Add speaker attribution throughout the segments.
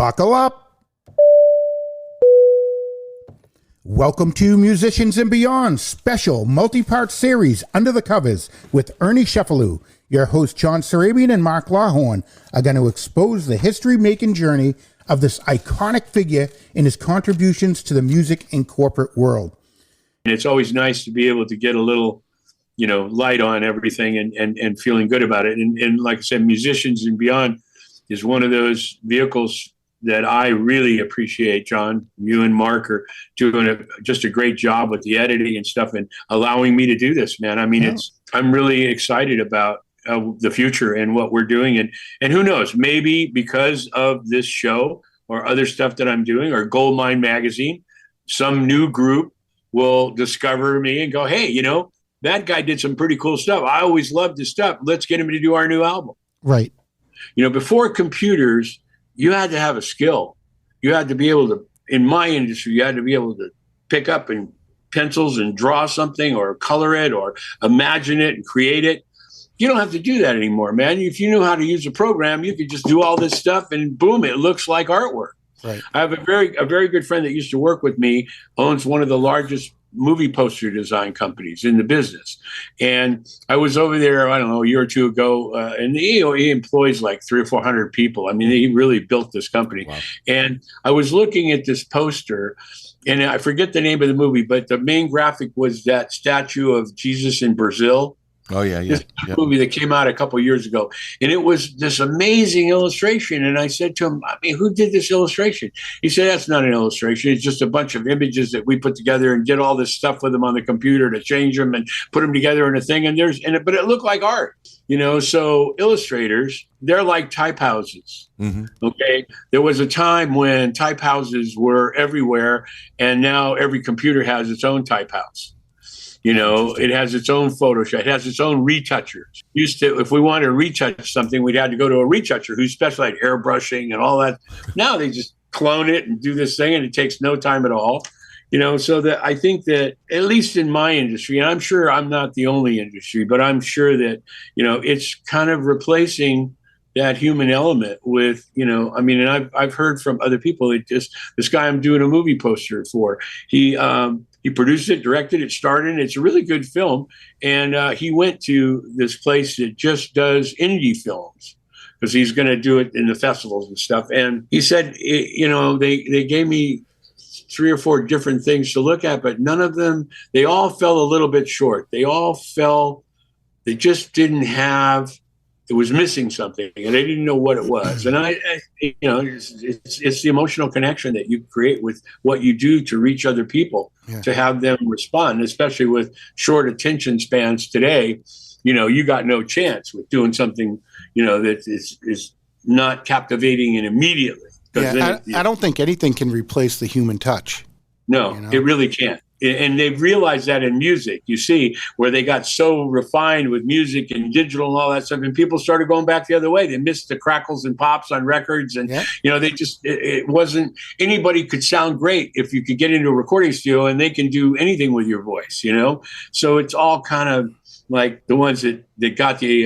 Speaker 1: Buckle up. Welcome to Musicians and Beyond special multi-part series Under the Covers with Ernie Cefalu. Your host John Sarabian and Mark Lawhorn are going to expose the history-making journey of this iconic figure and his contributions to the music and corporate world.
Speaker 2: And it's always nice to be able to get a little, light on everything and feeling good about it. And like I said, Musicians and Beyond is one of those vehicles that I really appreciate. John, you and Mark are doing just a great job with the editing and stuff and allowing me to do this, man. I mean, I'm really excited about the future and what we're doing. And who knows, maybe because of this show or other stuff that I'm doing or Goldmine Magazine, some new group will discover me and go, hey, that guy did some pretty cool stuff. I always loved his stuff. Let's get him to do our new album.
Speaker 1: Right.
Speaker 2: Before computers, you had to have a skill. You had to be able to, in my industry, you had to be able to pick up in pencils and draw something or color it or imagine it and create it. You don't have to do that anymore, man. If you knew how to use a program, you could just do all this stuff and boom, it looks like artwork.
Speaker 1: Right.
Speaker 2: I have a very good friend that used to work with me, owns one of the largest movie poster design companies in the business. And I was over there, I don't know, a year or two ago, and he employs like 300 or 400 people. I mean, he really built this company. Wow. And I was looking at this poster, and I forget the name of the movie, but the main graphic was that statue of Jesus in Brazil.
Speaker 3: Oh, yeah.
Speaker 2: This movie that came out a couple of years ago. And it was this amazing illustration. And I said to him, who did this illustration? He said, that's not an illustration. It's just a bunch of images that we put together and did all this stuff with them on the computer to change them and put them together in a thing. But it looked like art, so illustrators, they're like type houses. Mm-hmm. Okay. There was a time when type houses were everywhere. And now every computer has its own type house. It has its own Photoshop. It has its own retouchers. If we wanted to retouch something, we'd have to go to a retoucher who specialized airbrushing and all that. Now they just clone it and do this thing, and it takes no time at all. So that I think that at least in my industry, and I'm sure I'm not the only industry, but I'm sure that, it's kind of replacing that human element with, and I've heard from other people, this guy I'm doing a movie poster for, he produced it, directed it, starred in it. It's a really good film. And he went to this place that just does indie films because he's going to do it in the festivals and stuff. And he said, they gave me 3 or 4 different things to look at, but none of them, they all fell a little bit short. They just didn't have, it was missing something, and they didn't know what it was. And it's the emotional connection that you create with what you do to reach other people, to have them respond, especially with short attention spans today. You got no chance with doing something, that is not captivating and immediately.
Speaker 1: Yeah, I don't think anything can replace the human touch.
Speaker 2: No, it really can't. And they've realized that in music, you see, where they got so refined with music and digital and all that stuff, and people started going back the other way. They missed the crackles and pops on records. And, they just, it wasn't, anybody could sound great if you could get into a recording studio and they can do anything with your voice, So it's all kind of like the ones that got the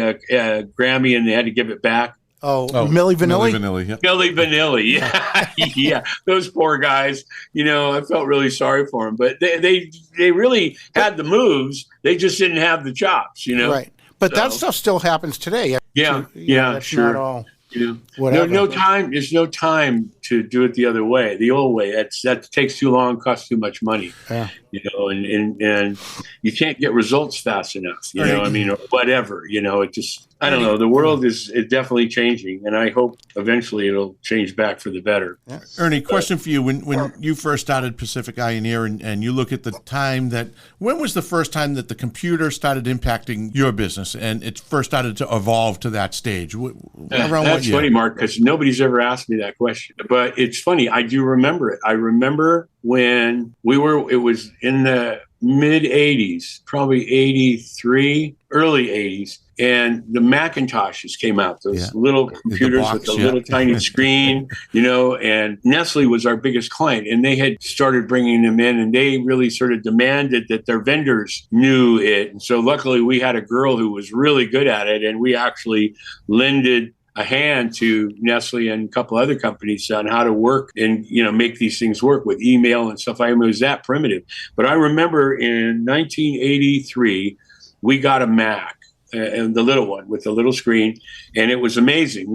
Speaker 2: Grammy and they had to give it back.
Speaker 1: Oh, Milli Vanilli?
Speaker 2: Milli Vanilli, yeah. Yeah. Those poor guys, I felt really sorry for them. But they really had the moves. They just didn't have the chops,
Speaker 1: Right. But that stuff still happens today.
Speaker 2: Yeah,
Speaker 1: that's
Speaker 2: sure.
Speaker 1: Not all,
Speaker 2: no time. There's no time to do it the other way, the old way. That takes too long, costs too much money. Yeah. And you can't get results fast enough, or whatever, it just, I don't know. The world is definitely changing, and I hope eventually it'll change back for the better.
Speaker 3: Yeah. Ernie, question for you. When you first started Pacific Ioneer and you look at the time when was the first time that the computer started impacting your business and it first started to evolve to that stage?
Speaker 2: That's funny, Mark, because nobody's ever asked me that question. But it's funny. I do remember it. I remember when it was in the mid 80s, probably 83, early 80s. And the Macintoshes came out, those little computers with the little tiny screen, and Nestle was our biggest client. And they had started bringing them in, and they really sort of demanded that their vendors knew it. And so luckily we had a girl who was really good at it, and we actually lended a hand to Nestle and a couple other companies on how to work and, make these things work with email and stuff. It was that primitive. But I remember in 1983, we got a Mac, and the little one with the little screen, and it was amazing.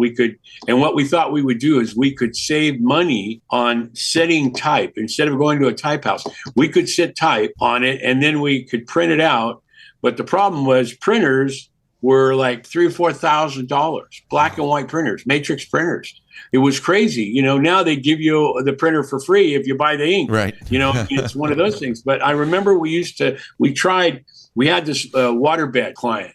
Speaker 2: And what we thought we would do is we could save money on setting type. Instead of going to a type house, we could set type on it, and then we could print it out. But the problem was printers were like $3,000 or $4,000, black and white printers, matrix printers. It was crazy. Now they give you the printer for free if you buy the ink.
Speaker 3: Right.
Speaker 2: It's one of those things. But I remember we had this waterbed client,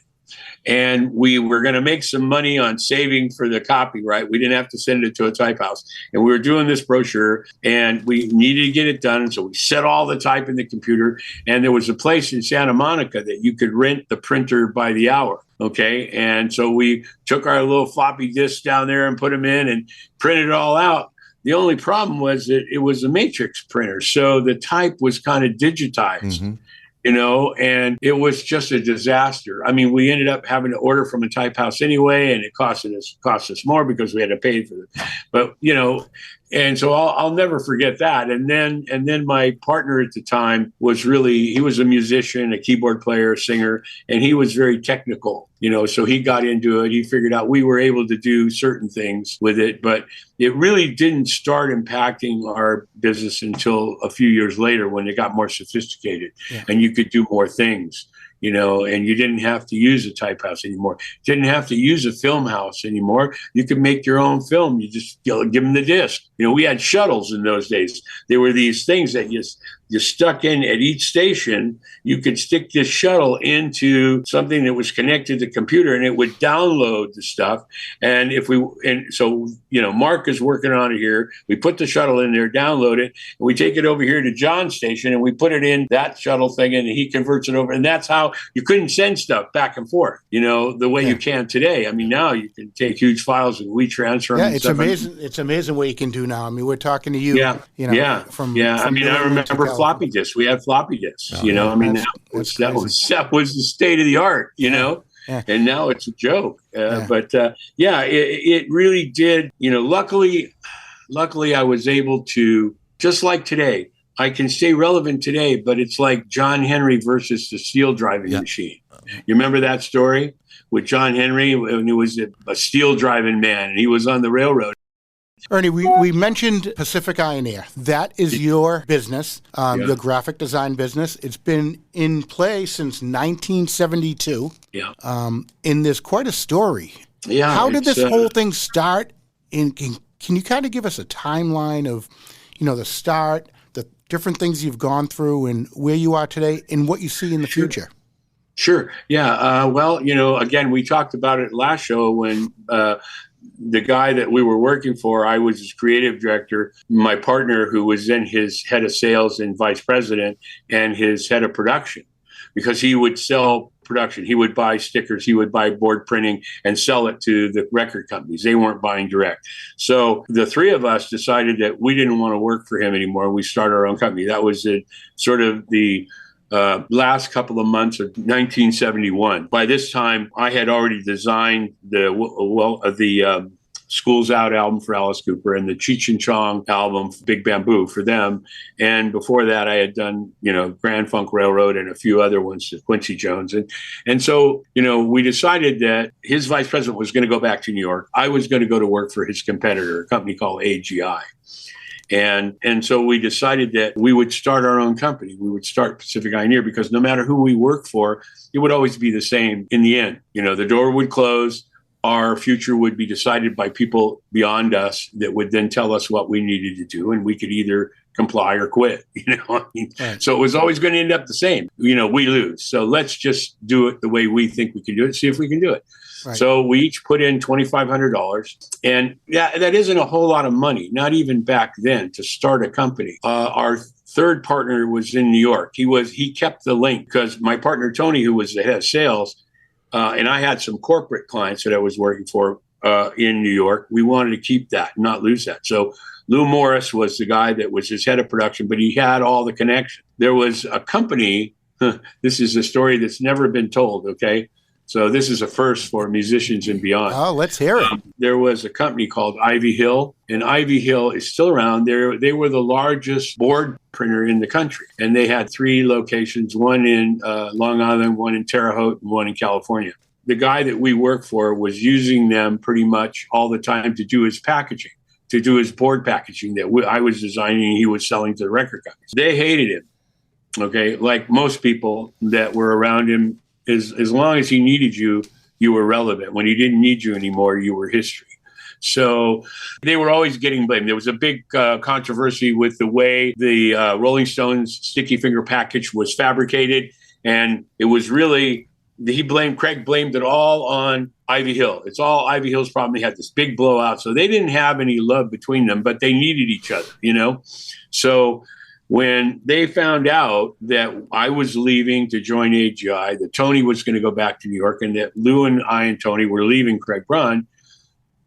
Speaker 2: and we were going to make some money on saving for the copyright. We didn't have to send it to a type house. And we were doing this brochure, and we needed to get it done. And so we set all the type in the computer. And there was a place in Santa Monica that you could rent the printer by the hour. Okay. And so we took our little floppy disks down there and put them in and printed it all out. The only problem was that it was a matrix printer. So the type was kind of digitized. Mm-hmm. And it was just a disaster. I mean, we ended up having to order from a type house anyway, and it cost us more because we had to pay for it. But, and so I'll never forget that. And then my partner at the time he was a musician, a keyboard player, a singer, and he was very technical, so he got into it. He figured out we were able to do certain things with it, but it really didn't start impacting our business until a few years later when it got more sophisticated and you could do more things. And you didn't have to use a type house anymore. Didn't have to use a film house anymore. You could make your own film. You just give them the disc. We had shuttles in those days. There were these things that you stuck in at each station. You could stick this shuttle into something that was connected to the computer, and it would download the stuff. And so Mark is working on it here. We put the shuttle in there, download it, and we take it over here to John's station, and we put it in that shuttle thing, and he converts it over. And that's how you couldn't send stuff back and forth, the way you can today. I mean, now you can take huge files and WeTransfer them.
Speaker 1: Yeah, it's amazing. It's amazing what you can do now. I mean, we're talking to you.
Speaker 2: I remember floppy disks. We had floppy disks. That was the state of the art. And now it's a joke. It really did. Luckily, I was able to, just like today, I can stay relevant today, but it's like John Henry versus the steel driving machine. You remember that story with John Henry when he was a steel driving man and he was on the railroad?
Speaker 1: Ernie, we mentioned Pacific Iron Air. That is your business, your graphic design business. It's been in play since 1972. Yeah. And there's quite a story. Yeah. How did this whole thing start? Can you kind of give us a timeline of, the start, the different things you've gone through and where you are today and what you see in the future?
Speaker 2: Sure. Yeah. Again, we talked about it last show when the guy that we were working for, I was his creative director, my partner, who was then his head of sales and vice president and his head of production, because he would sell production. He would buy stickers, he would buy board printing and sell it to the record companies. They weren't buying direct. So the three of us decided that we didn't want to work for him anymore. We started our own company. That was the last couple of months of 1971. By this time, I had already designed the School's Out album for Alice Cooper and the Cheech and Chong album, Big Bamboo, for them. And before that, I had done, Grand Funk Railroad and a few other ones to Quincy Jones. And so, we decided that his vice president was going to go back to New York. I was going to go to work for his competitor, a company called AGI. And so we decided that we would start our own company. We would start Pacific Iron Air because no matter who we worked for, it would always be the same in the end. The door would close. Our future would be decided by people beyond us that would then tell us what we needed to do. And we could either comply or quit, Right. So it was always going to end up the same. We lose. So let's just do it the way we think we can do it, see if we can do it. Right. So we each put in $2,500, and that isn't a whole lot of money, not even back then, to start a company. Our third partner was in New York. He kept the link because my partner Tony, who was the head of sales, and I had some corporate clients that I was working for in New York. We wanted to keep that, not lose that. So Lou Morris was the guy that was his head of production, but he had all the connections. There was a company. This is a story that's never been told. Okay. So this is a first for musicians and beyond.
Speaker 1: Oh, let's hear it.
Speaker 2: There was a company called Ivy Hill, and Ivy Hill is still around. They were the largest board printer in the country, and they had 3 locations, one in Long Island, one in Terre Haute, and one in California. The guy that we worked for was using them pretty much all the time to do his packaging, to do his board packaging that I was designing and he was selling to the record companies. They hated him, okay? Like most people that were around him, as long as he needed you, you were relevant. When he didn't need you anymore, you were history. So they were always getting blamed. There was a big controversy with the way the Rolling Stones sticky finger package was fabricated. And it was really, Craig blamed it all on Ivy Hill. It's all Ivy Hill's problem. They had this big blowout. So they didn't have any love between them, but they needed each other, you know? So when they found out that I was leaving to join AGI, that Tony was going to go back to New York, and that Lou and I and Tony were leaving Craig Braun,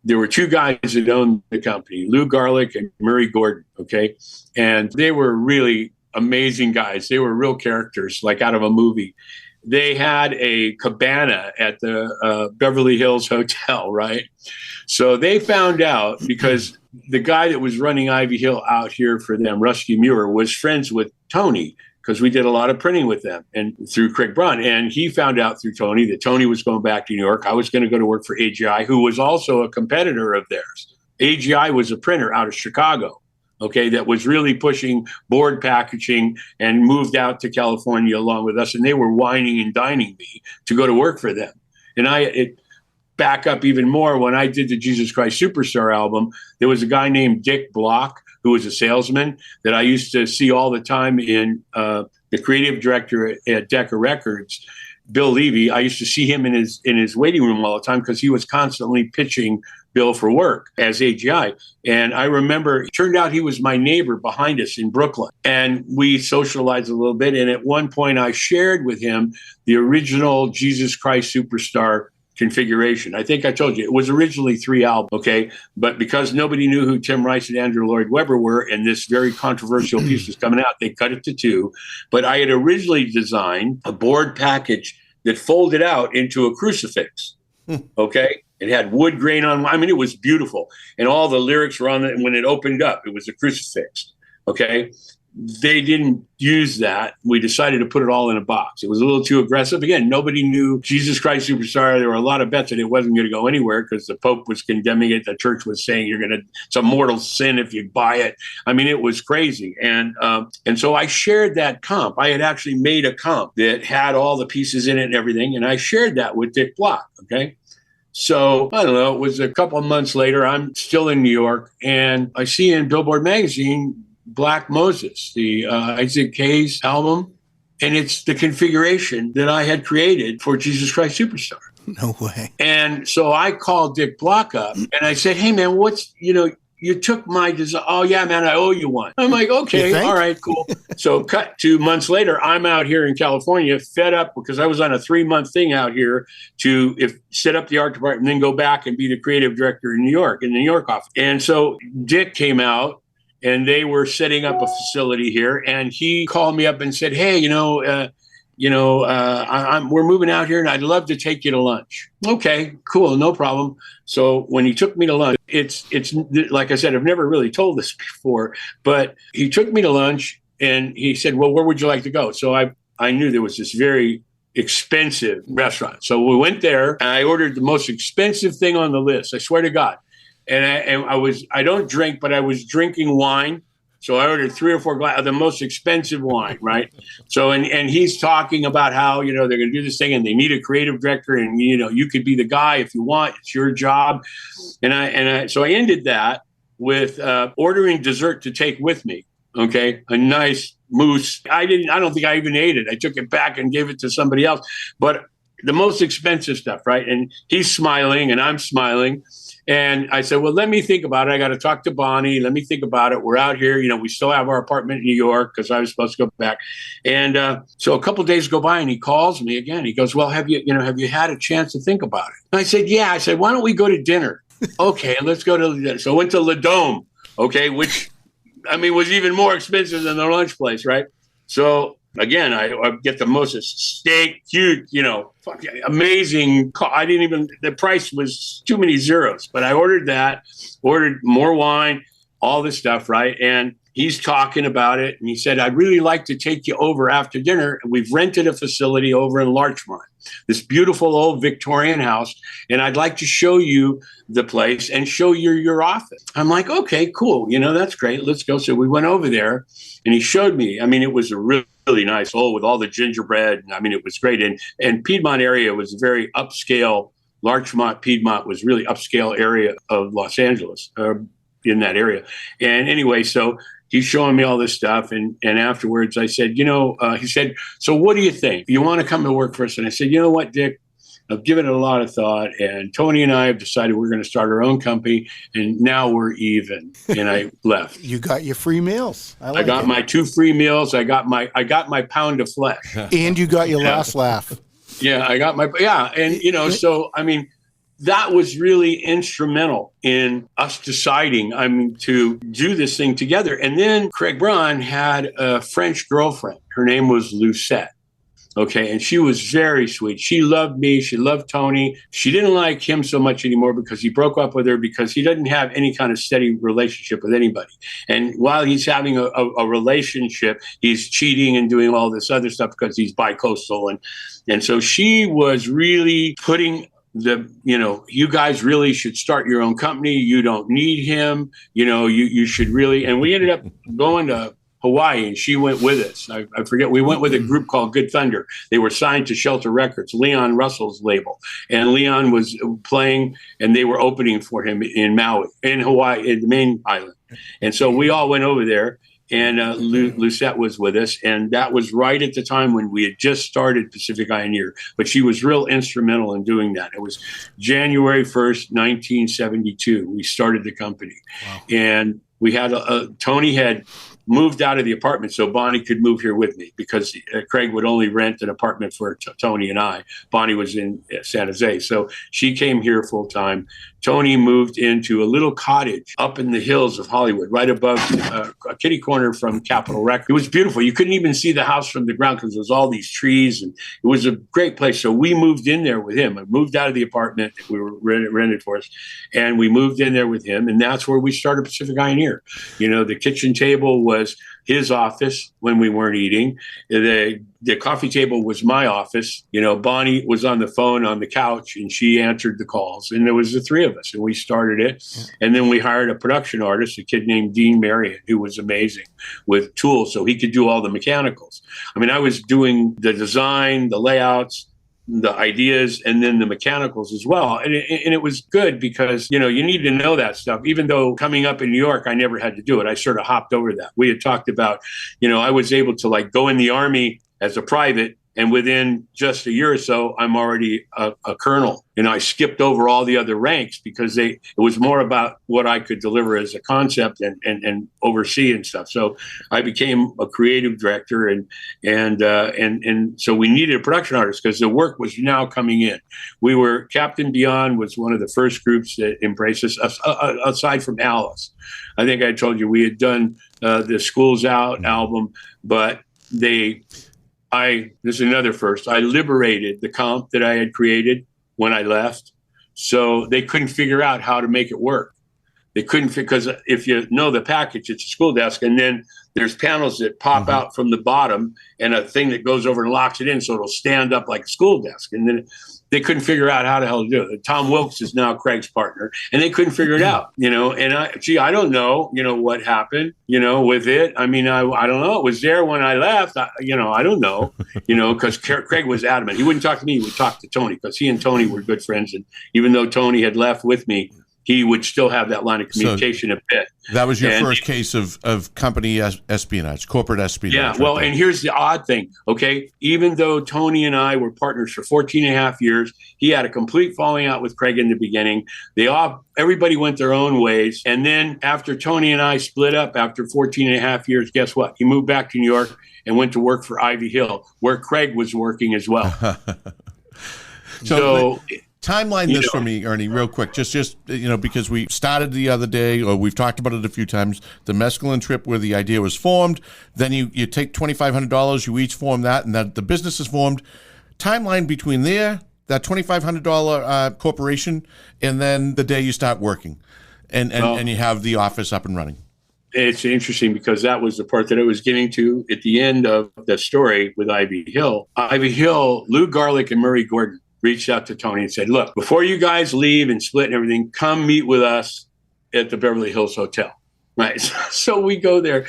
Speaker 2: there were 2 guys that owned the company, Lou Garlick and Murray Gordon, okay? And they were really amazing guys. They were real characters, like out of a movie. They had a cabana at the Beverly Hills Hotel, right? So they found out, because the guy that was running Ivy Hill out here for them, Rusty Muir, was friends with Tony, because we did a lot of printing with them and through Craig Braun. And he found out through Tony that Tony was going back to New York. I was going to go to work for AGI, who was also a competitor of theirs. AGI was a printer out of Chicago, okay, that was really pushing board packaging and moved out to California along with us. And they were whining and dining me to go to work for them. And it back up even more, when I did the Jesus Christ Superstar album, there was a guy named Dick Block, who was a salesman that I used to see all the time in the creative director at Decca Records, Bill Levy. I used to see him in his waiting room all the time, because he was constantly pitching Bill for work as AGI. And I remember, it turned out he was my neighbor behind us in Brooklyn. And we socialized a little bit. And at one point I shared with him the original Jesus Christ Superstar configuration. I think I told you it was originally 3 albums, okay? But because nobody knew who Tim Rice and Andrew Lloyd Webber were, and this very controversial piece was coming out, they cut it to 2. But I had originally designed a board package that folded out into a crucifix, okay? It had wood grain on. I mean, it was beautiful. And all the lyrics were on it. And when it opened up, it was a crucifix, okay? They didn't use that. We decided to put it all in a box. It was a little too aggressive. Again, nobody knew Jesus Christ Superstar. There were a lot of bets that it wasn't going to go anywhere, because the Pope was condemning it. The church was saying it's a mortal sin if you buy it. I mean, it was crazy. And so I shared that comp. I had actually made a comp that had all the pieces in it and everything. And I shared that with Dick Block, okay? So, I don't know, it was a couple of months later. I'm still in New York, and I see in Billboard magazine Black Moses, the Isaac Hayes album, and it's the configuration that I had created for Jesus Christ Superstar.
Speaker 1: No way.
Speaker 2: And so I called Dick Block up, and I said, hey, man, you took my design. Oh, yeah, man, I owe you one. I'm like, okay, all right, cool. So cut 2 months later, I'm out here in California, fed up, because I was on a 3-month thing out here to set up the art department and then go back and be the creative director in the New York office. And so Dick came out, and they were setting up a facility here, and he called me up and said, hey, we're moving out here, and I'd love to take you to lunch. Okay, cool, no problem. So when he took me to lunch, it's like I said, I've never really told this before, but he took me to lunch, and he said, well, where would you like to go? So I knew there was this very expensive restaurant. So we went there, and I ordered the most expensive thing on the list. I swear to God. And I don't drink, but I was drinking wine. So I ordered 3 or 4 glasses of the most expensive wine, right? So, and he's talking about how, they're going to do this thing, and they need a creative director, and, you could be the guy if you want, it's your job. So I ended that with ordering dessert to take with me. Okay. A nice mousse. I don't think I even ate it. I took it back and gave it to somebody else, but the most expensive stuff. Right. And he's smiling and I'm smiling. And I said, well, let me think about it. I got to talk to Bonnie. Let me think about it. We're out here. We still have our apartment in New York because I was supposed to go back. And so a couple of days go by and he calls me again. He goes, well, have you had a chance to think about it? And I said, yeah. I said, why don't we go to dinner? Okay, let's go to dinner. So I went to Le Dome, okay, which, was even more expensive than the lunch place, right? So again, I get the most steak, huge, fucking amazing. I didn't even, the price was too many zeros, but I ordered that, ordered more wine, all this stuff, right? And he's talking about it, and he said, I'd really like to take you over after dinner. And we've rented a facility over in Larchmont, this beautiful old Victorian house, and I'd like to show you the place and show you your office. I'm like, okay, cool. That's great. Let's go. So we went over there, and he showed me. I mean, it was a really nice hole with all the gingerbread. I mean, it was great. And Piedmont area was a very upscale. Larchmont, Piedmont was really upscale area of Los Angeles, in that area. And anyway, so he's showing me all this stuff. And afterwards I said, he said, so what do you think? You want to come to work for us? And I said, you know what, Dick, I've given it a lot of thought, and Tony and I have decided we're going to start our own company, and now we're even. And I left.
Speaker 1: You got your free meals.
Speaker 2: I got my 2 free meals. I got my pound of flesh.
Speaker 1: And you got your last laugh.
Speaker 2: Yeah, I got and so I mean, that was really instrumental in us deciding, to do this thing together. And then Craig Braun had a French girlfriend. Her name was Lucette. Okay. And she was very sweet. She loved me. She loved Tony. She didn't like him so much anymore because he broke up with her because he doesn't have any kind of steady relationship with anybody. And while he's having a relationship, he's cheating and doing all this other stuff because he's bi-coastal. And so she was really putting you guys really should start your own company. You don't need him. You should really. And we ended up going to Hawaii, and she went with us. I forget. We went with a group called Good Thunder. They were signed to Shelter Records, Leon Russell's label. And Leon was playing, and they were opening for him in Maui, in Hawaii, in the main island. And so we all went over there. And Lucette was with us, and that was right at the time when we had just started Pacific Ioneer. But she was real instrumental in doing that. It was January 1st, 1972. We started the company. Wow. And we had Tony had moved out of the apartment so Bonnie could move here with me, because Craig would only rent an apartment for Tony and I. Bonnie was in San Jose, so she came here full time. Tony moved into a little cottage up in the hills of Hollywood, right above a kitty corner from Capitol Records. It was beautiful. You couldn't even see the house from the ground because there was all these trees, and it was a great place. So we moved in there with him. I moved out of the apartment that we were rented for us, and we moved in there with him, and that's where we started Pacific Ioneer. The kitchen table was his office when we weren't eating. The coffee table was my office. Bonnie was on the phone on the couch, and she answered the calls. And there was the 3 of us, and we started it. And then we hired a production artist, a kid named Dean Marion, who was amazing with tools, so he could do all the mechanicals. I was doing the design, the layouts, the ideas, and then the mechanicals as well. And it was good because, you need to know that stuff. Even though coming up in New York, I never had to do it. I sort of hopped over that. We had talked about, I was able to go in the Army as a private, and within just a year or so, I'm already a colonel. I skipped over all the other ranks because it was more about what I could deliver as a concept and oversee and stuff. So I became a creative director, and so we needed a production artist because the work was now coming in. Captain Beyond was one of the first groups that embraced us, aside from Alice. I think I told you we had done the School's Out album, but this is another first. I liberated the comp that I had created when I left, so they couldn't figure out how to make it work. They couldn't, because if you know the package, it's a school desk, and then there's panels that pop out from the bottom and a thing that goes over and locks it in so it'll stand up like a school desk. And then they couldn't figure out how the hell to do it. Tom Wilkes is now Craig's partner, and they couldn't figure it out, and I don't know, what happened, with it. I don't know. It was there when I left. I don't know, because Craig was adamant. He wouldn't talk to me. He would talk to Tony, because he and Tony were good friends. And even though Tony had left with me, he would still have that line of communication a bit.
Speaker 3: That was your first case of company espionage, corporate espionage.
Speaker 2: Yeah, well, and here's the odd thing, okay? Even though Tony and I were partners for 14 and a half years, he had a complete falling out with Craig in the beginning. Everybody went their own ways. And then after Tony and I split up after 14 and a half years, guess what? He moved back to New York and went to work for Ivy Hill, where Craig was working as well.
Speaker 3: Timeline this for me, Ernie, real quick. Just because we started the other day, or we've talked about it a few times, the mescaline trip where the idea was formed. Then you take $2,500, you each form that, and that the business is formed. Timeline between that $2,500 corporation, and then the day you start working, and you have the office up and running.
Speaker 2: It's interesting because that was the part that I was getting to at the end of the story with Ivy Hill. Ivy Hill, Lou Garlick and Murray Gordon reached out to Tony and said, look, before you guys leave and split and everything, come meet with us at the Beverly Hills Hotel. Right. So we go there,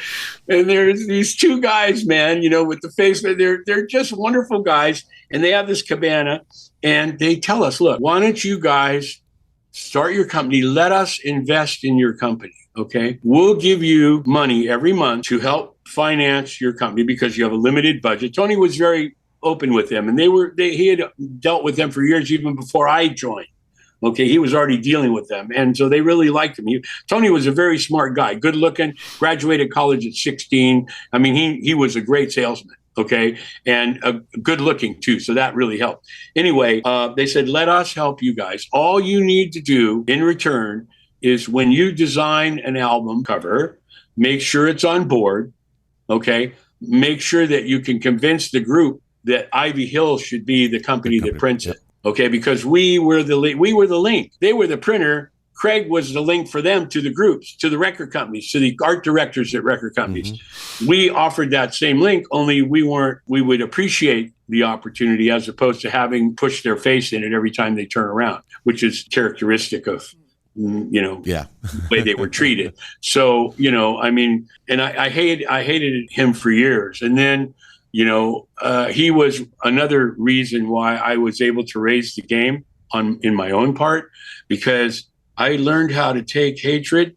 Speaker 2: and there's these two guys, man, with the face. They're just wonderful guys. And they have this cabana, and they tell us, look, why don't you guys start your company? Let us invest in your company. OK, we'll give you money every month to help finance your company because you have a limited budget. Tony was very open with them, and he had dealt with them for years, even before I joined. Okay, he was already dealing with them, and so they really liked him. Tony was a very smart guy, good looking, graduated college at 16. I mean, he was a great salesman. Okay, and good looking too, so that really helped. Anyway, they said, let us help you guys. All you need to do in return is when you design an album cover, make sure it's on board. Okay, make sure that you can convince the group that Ivy Hill should be the company that prints it. Okay, because we were the link. They were the printer. Craig was the link for them to the groups, to the record companies, to the art directors at record companies. Mm-hmm. We offered that same link, only we would appreciate the opportunity as opposed to having pushed their face in it every time they turn around, which is characteristic of the way they were treated. So, I mean, and I hated him for years. And then, he was another reason why I was able to raise the game in my own part, because I learned how to take hatred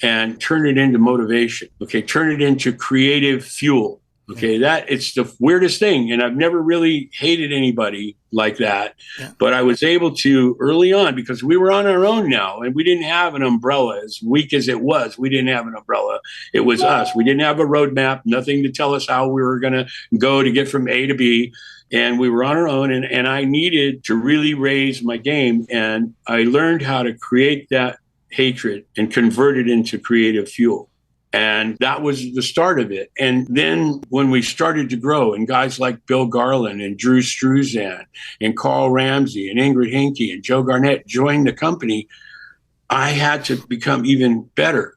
Speaker 2: and turn it into motivation. Okay, turn it into creative fuel. Okay, that it's the weirdest thing, and I've never really hated anybody like that. Yeah. But I was able to early on, because we were on our own now, and we didn't have an umbrella. As weak as it was, we didn't have an umbrella. It was us. We didn't have a roadmap, nothing to tell us how we were going to go to get from A to B. And we were on our own, and I needed to really raise my game. And I learned how to create that hatred and convert it into creative fuel. And that was the start of it. And then when we started to grow, and guys like Bill Garland and Drew Struzan and Carl Ramsey and Ingrid Hinke and Joe Garnett joined the company, I had to become even better.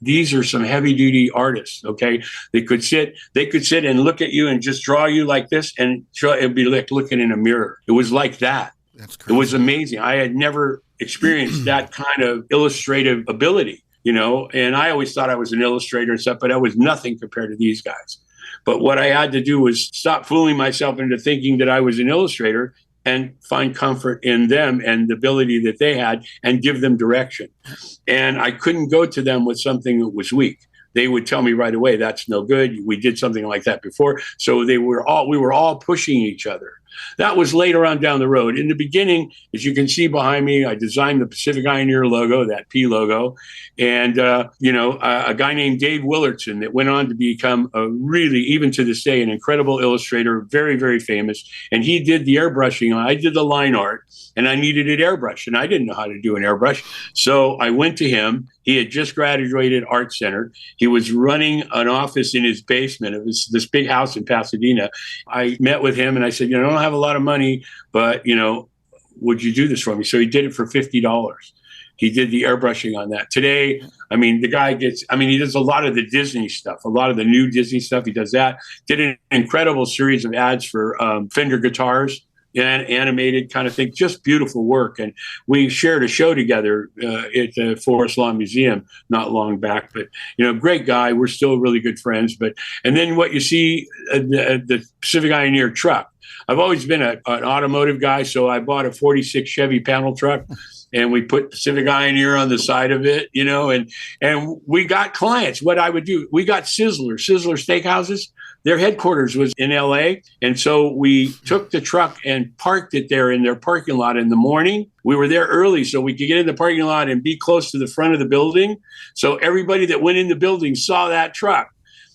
Speaker 2: These are some heavy duty artists. Okay. They could sit and look at you and just draw you like this, and it'd be like looking in a mirror. It was like that. That's crazy. It was amazing. I had never experienced that kind of illustrative ability. And I always thought I was an illustrator and stuff, but I was nothing compared to these guys. But what I had to do was stop fooling myself into thinking that I was an illustrator and find comfort in them and the ability that they had and give them direction. And I couldn't go to them with something that was weak. They would tell me right away, that's no good. We did something like that before. So we were all pushing each other. That was later on down the road. In the beginning, as you can see behind me, I designed the Pacific Ioneer logo, that P logo, and a guy named Dave Willardson that went on to become a really, even to this day, an incredible illustrator, very, very famous. And he did the airbrushing. I did the line art, and I needed it airbrushed, and I didn't know how to do an airbrush. So I went to him. He had just graduated Art Center. He was running an office in his basement of this big house in Pasadena. I met with him and I said, I don't have a lot of money, but, would you do this for me? So he did it for $50. He did the airbrushing on that. Today, the guy he does a lot of the Disney stuff, a lot of the new Disney stuff. He does that. Did an incredible series of ads for Fender guitars. And animated kind of thing, just beautiful work. And we shared a show together at the Forest Lawn Museum not long back. But, great guy. We're still really good friends. And then what you see, the Pacific Ioneer truck. I've always been an automotive guy, so I bought a 46 Chevy panel truck. And we put Pacific Ioneer on the side of it, and we got clients. What I would do, we got Sizzler Steakhouses. Their headquarters was in LA. And so we took the truck and parked it there in their parking lot in the morning. We were there early so we could get in the parking lot and be close to the front of the building. So everybody that went in the building saw that truck.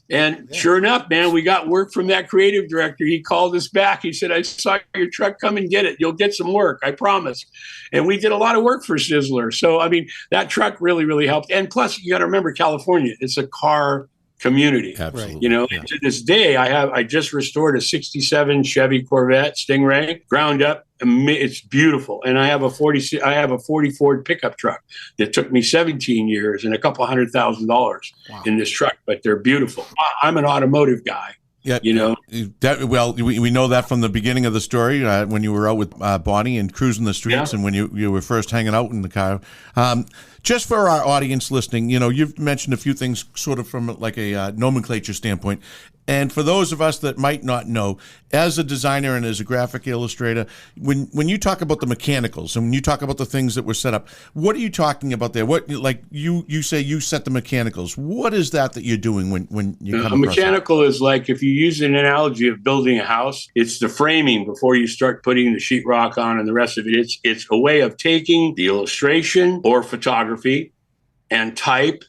Speaker 2: And sure enough, man, we got work from that creative director. He called us back. He said, I saw your truck. Come and get it. You'll get some work. I promise. And we did a lot of work for Sizzler. So, I mean, that truck really, really helped. And plus, you got to remember, California, it's a car community.
Speaker 3: Absolutely.
Speaker 2: You know, to this day, I just restored a 67 Chevy Corvette Stingray, ground up. It's beautiful. And I have a 40 Ford pickup truck that took me 17 years and a couple $100,000 in this truck, but they're beautiful. I'm an automotive guy.
Speaker 3: Yeah,
Speaker 2: you know.
Speaker 3: We know that from the beginning of the story when you were out with Bonnie and cruising the streets, and when you were first hanging out in the car. Just for our audience listening, you know, you've mentioned a few things sort of from like a nomenclature standpoint. And for those of us that might not know, as a designer and as a graphic illustrator, when you talk about the mechanicals and when you talk about the things that were set up, what are you talking about there? What, like you say you set the mechanicals. What is that you're doing when you come across
Speaker 2: a mechanical is like, if you use an analogy of building a house, it's the framing before you start putting the sheetrock on and the rest of it. It's a way of taking the illustration or photography and type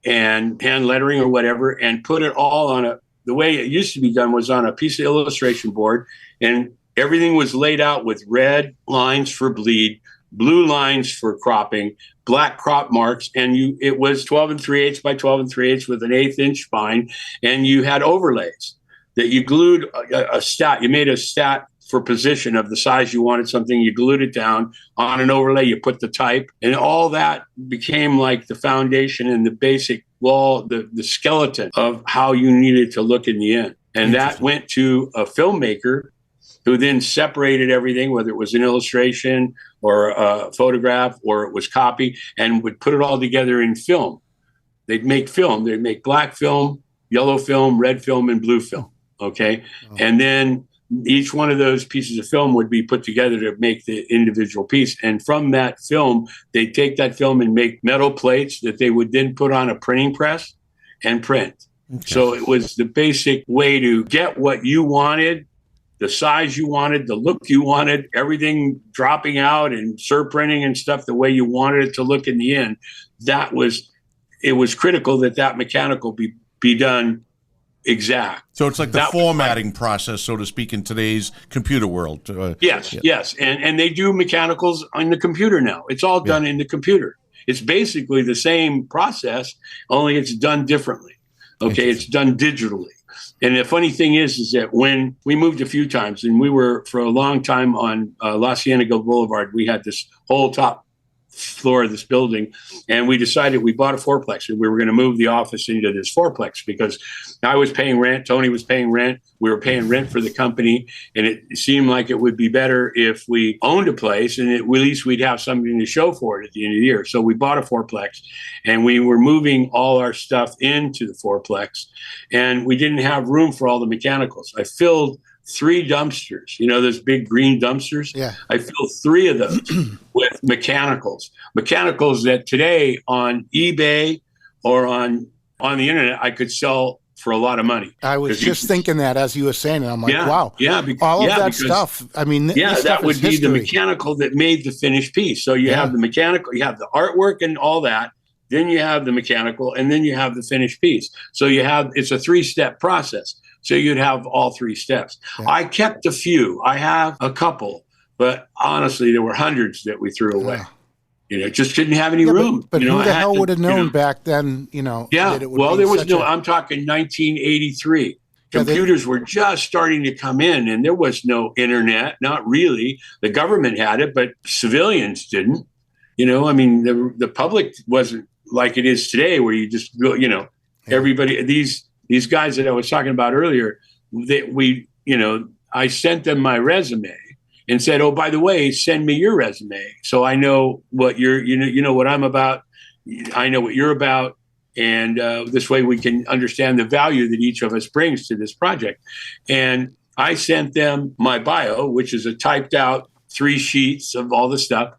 Speaker 2: and hand lettering or whatever and put it all on the way it used to be done was on a piece of illustration board, and everything was laid out with red lines for bleed, blue lines for cropping, black crop marks, and it was 12 3/8 by 12 3/8 with an 1/8 inch spine, and you had overlays that you glued a stat. You made a stat for position of the size you wanted something. You glued it down on an overlay. You put the type, and all that became like the foundation and the basic wall, the skeleton of how you needed to look in the end. And that went to a filmmaker who then separated everything, whether it was an illustration or a photograph or it was copy, and would put it all together in film. They'd make film. They'd make black film, yellow film, red film, and blue film. Okay. Oh. And then each one of those pieces of film would be put together to make the individual piece. And from that film, they'd take that film and make metal plates that they would then put on a printing press and print. Okay. So it was the basic way to get what you wanted, the size you wanted, the look you wanted, everything dropping out and surprinting and stuff the way you wanted it to look in the end. It was critical that mechanical be done exact.
Speaker 3: So it's like the formatting process, so to speak, in today's computer world.
Speaker 2: Yes. And they do mechanicals on the computer now. It's all done in the computer. It's basically the same process, only it's done differently. Okay, it's done digitally. And the funny thing is that when we moved a few times, and we were for a long time on La Cienega Boulevard, we had this whole top floor of this building, and we decided we bought a fourplex and we were going to move the office into this fourplex because I was paying rent, Tony was paying rent, we were paying rent for the company, and it seemed like it would be better if we owned a place and at least we'd have something to show for it at the end of the year. So we bought a fourplex and we were moving all our stuff into the fourplex, and we didn't have room for all the mechanicals. I filled 3 dumpsters, you know, those big green dumpsters. Yeah. I filled 3 of those with mechanicals that today on eBay or on the internet, I could sell for a lot of money.
Speaker 1: I was just thinking that as you were saying it, I'm like, wow.
Speaker 2: Yeah.
Speaker 1: All of that stuff. I mean,
Speaker 2: that would be the mechanical that made the finished piece. So you have the mechanical, you have the artwork and all that. Then you have the mechanical, and then you have the finished piece. So it's a 3-step process. So you'd have all 3 steps. Yeah. I kept a few. I have a couple, but honestly, there were hundreds that we threw away. You know, just didn't have any room.
Speaker 1: But who the hell would have known back then, you know?
Speaker 2: Yeah, there was no, I'm talking 1983. Computers were just starting to come in, and there was no internet, not really. The government had it, but civilians didn't. You know, I mean, the public wasn't like it is today, where you just go, you know, everybody, these guys that I was talking about earlier, I sent them my resume and said, oh, by the way, send me your resume. So I know what you know what I'm about. I know what you're about. And this way we can understand the value that each of us brings to this project. And I sent them my bio, which is a typed out 3 sheets of all the stuff.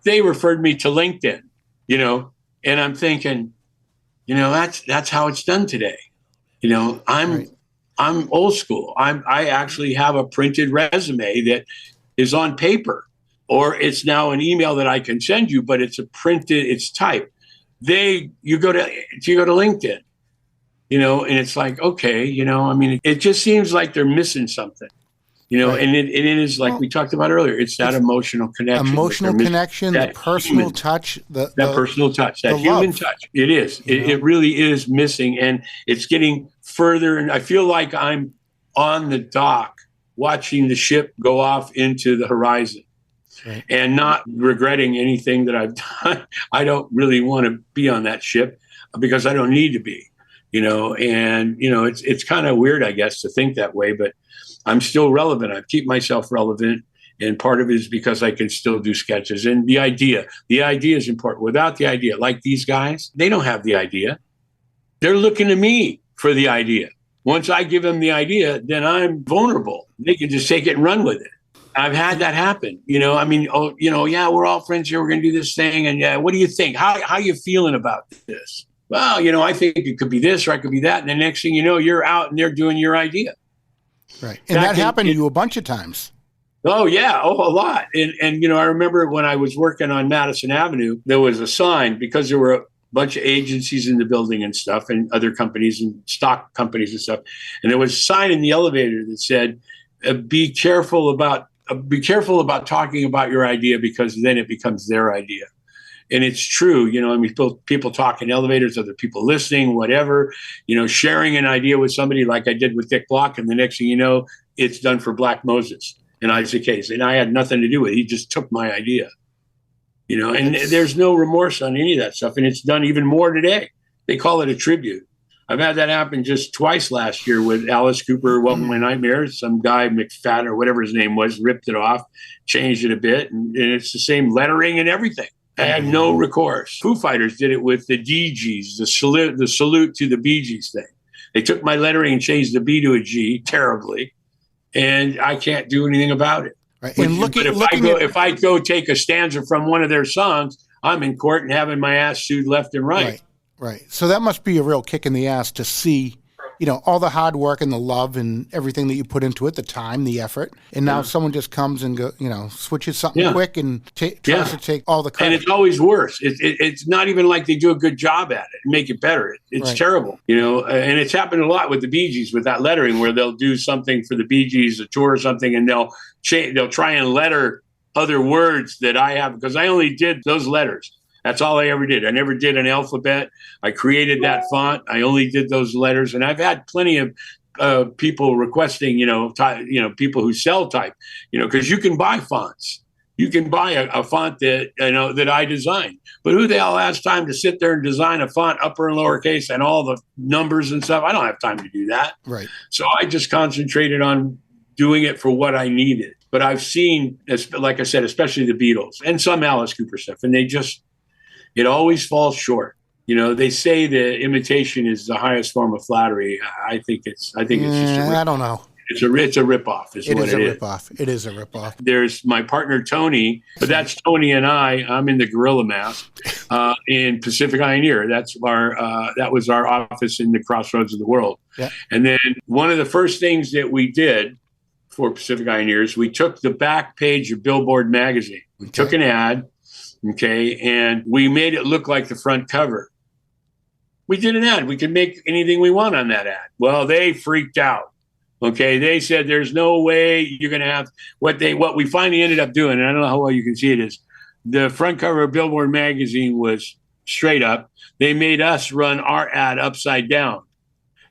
Speaker 2: They referred me to LinkedIn, you know, and I'm thinking, you know, that's how it's done today. You know, I'm old school. I actually have a printed resume that is on paper, or it's now an email that I can send you, but it's typed. You go to LinkedIn. and it's like, okay, I mean, it just seems like they're missing something,
Speaker 1: Right.
Speaker 2: and it is like we talked about earlier. It's that emotional connection.
Speaker 1: Emotional connection, the personal touch,
Speaker 2: that personal touch, that human
Speaker 1: love.
Speaker 2: touch. It is. It really is missing, and it's getting further. And I feel like I'm on the dock watching the ship go off into the horizon. Right. And not regretting anything that I've done. I don't really want to be on that ship because I don't need to be, and it's kind of weird, I guess, to think that way, but I'm still relevant. I keep myself relevant. And part of it is because I can still do sketches. And the idea is important. Without the idea, like these guys, they don't have the idea. They're looking to me for the idea. Once I give them the idea, then I'm vulnerable. They can just take it and run with it. I've had that happen, I mean, yeah, we're all friends here. We're going to do this thing. And yeah, what do you think? How you feeling about this? Well, I think it could be this or I could be that. And the next thing you know, you're out and they're doing your idea.
Speaker 1: Right. And that happened to you a bunch of times.
Speaker 2: Oh, yeah. Oh, a lot. And I remember when I was working on Madison Avenue, there was a sign because there were a bunch of agencies in the building and stuff and other companies and stock companies and stuff. And there was a sign in the elevator that said, be careful about talking about your idea because then it becomes their idea. And it's true, I mean, people talk in elevators, other people listening, whatever, sharing an idea with somebody like I did with Dick Block. And the next thing you know, it's done for Black Moses and Isaac Hayes. And I had nothing to do with it. He just took my idea, and there's no remorse on any of that stuff. And it's done even more today. They call it a tribute. I've had that happen just twice last year with Alice Cooper, Welcome to My Nightmares. Some guy, McFadden or whatever his name was, ripped it off, changed it a bit, and it's the same lettering and everything. I had no recourse. Foo Fighters did it with the DGs, the salute to the Bee Gees thing. They took my lettering and changed the B to a G terribly, and I can't do anything about it.
Speaker 1: Right. And
Speaker 2: if I go take a stanza from one of their songs, I'm in court and having my ass sued left and right.
Speaker 1: Right. So that must be a real kick in the ass to see, all the hard work and the love and everything that you put into it, the time, the effort. And now someone just comes and switches something quick and tries to take all the credit.
Speaker 2: And it's always worse. It's not even like they do a good job at it and make it better. It's terrible, and it's happened a lot with the Bee Gees with that lettering where they'll do something for the Bee Gees, a tour or something, and they'll try and letter other words that I have because I only did those letters. That's all I ever did. I never did an alphabet. I created that font. I only did those letters. And I've had plenty of people requesting, people who sell type, because you can buy fonts. You can buy a font that, that I designed. But who the hell has time to sit there and design a font, upper and lowercase, and all the numbers and stuff? I don't have time to do that. Right. So I just concentrated on doing it for what I needed. But I've seen, like I said, especially the Beatles and some Alice Cooper stuff, and it always falls short. They say that imitation is the highest form of flattery. I think it's just
Speaker 1: I don't know.
Speaker 2: It's a ripoff.
Speaker 1: It is a ripoff. It is a ripoff.
Speaker 2: There's my partner, Tony, but that's Tony and I'm in the gorilla mask in Pacific Pioneer. That was our office in the crossroads of the world. Yeah. And then one of the first things that we did for Pacific Pioneers, we took the back page of Billboard magazine. We took an ad. Okay, and we made it look like the front cover. We did an ad. We could make anything we want on that ad. Well, they freaked out. Okay, they said there's no way you're going to have what we finally ended up doing. And I don't know how well you can see it is the front cover of Billboard magazine was straight up. They made us run our ad upside down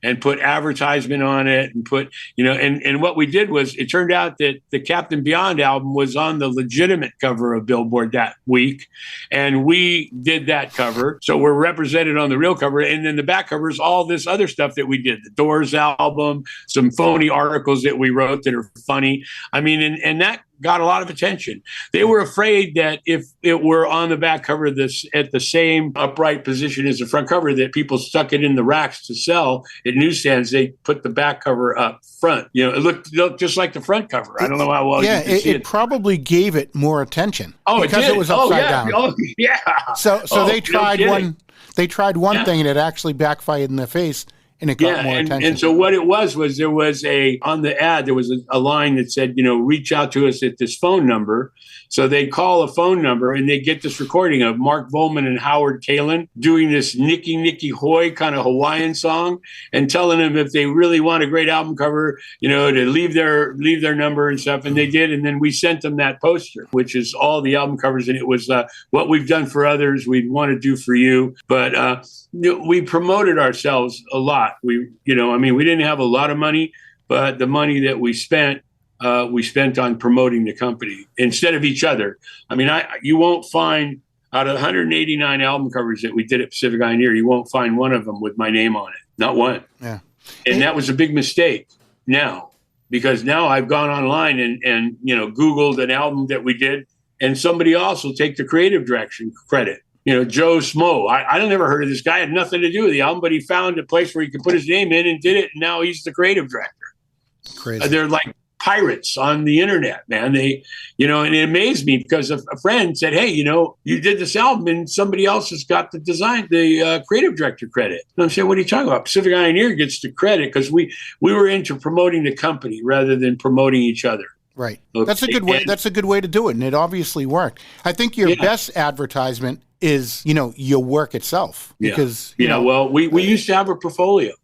Speaker 2: and put advertisement on it and put, and what we did was it turned out that the Captain Beyond album was on the legitimate cover of Billboard that week. And we did that cover. So we're represented on the real cover. And then the back cover is all this other stuff that we did, the Doors album, some phony articles that we wrote that are funny. I mean, and that got a lot of attention. They were afraid that if it were on the back cover at the same upright position as the front cover, that people stuck it in the racks to sell at newsstands. They put the back cover up front. It looked just like the front cover. I don't know how well you can see it.
Speaker 1: It probably gave it more attention.
Speaker 2: Oh,
Speaker 1: because it was upside down.
Speaker 2: Oh, yeah.
Speaker 1: So they tried one. They tried one thing and it actually backfired in their face. and it got more attention.
Speaker 2: And so what it was there was on the ad, there was a line that said, reach out to us at this phone number. So they call a phone number and they get this recording of Mark Volman and Howard Kalin doing this Nicky Nicky Hoy kind of Hawaiian song and telling them if they really want a great album cover, to leave their number and stuff. And they did. And then we sent them that poster, which is all the album covers. And it was what we've done for others, we'd want to do for you. But we promoted ourselves a lot. We didn't have a lot of money, but the money that we spent on promoting the company instead of each other. I mean, you won't find out of 189 album covers that we did at Pacific Pioneer, you won't find one of them with my name on it. Not one.
Speaker 1: Yeah.
Speaker 2: And that was a big mistake now, because now I've gone online and Googled an album that we did, and somebody else will take the creative direction credit. Joe Smo. I never heard of this guy. Had nothing to do with the album, but he found a place where he could put his name in and did it. And now he's the creative director.
Speaker 1: Crazy.
Speaker 2: They're like pirates on the internet, man. They, and it amazed me because a friend said, hey, you did this album and somebody else has got the creative director credit. And I'm saying, what are you talking about? Pacific Pioneer gets the credit because we were into promoting the company rather than promoting each other.
Speaker 1: Right.
Speaker 2: Okay.
Speaker 1: That's a good way. That's a good way to do it. And it obviously worked. I think your best advertisement is, your work itself, because,
Speaker 2: well, we used to have a portfolio,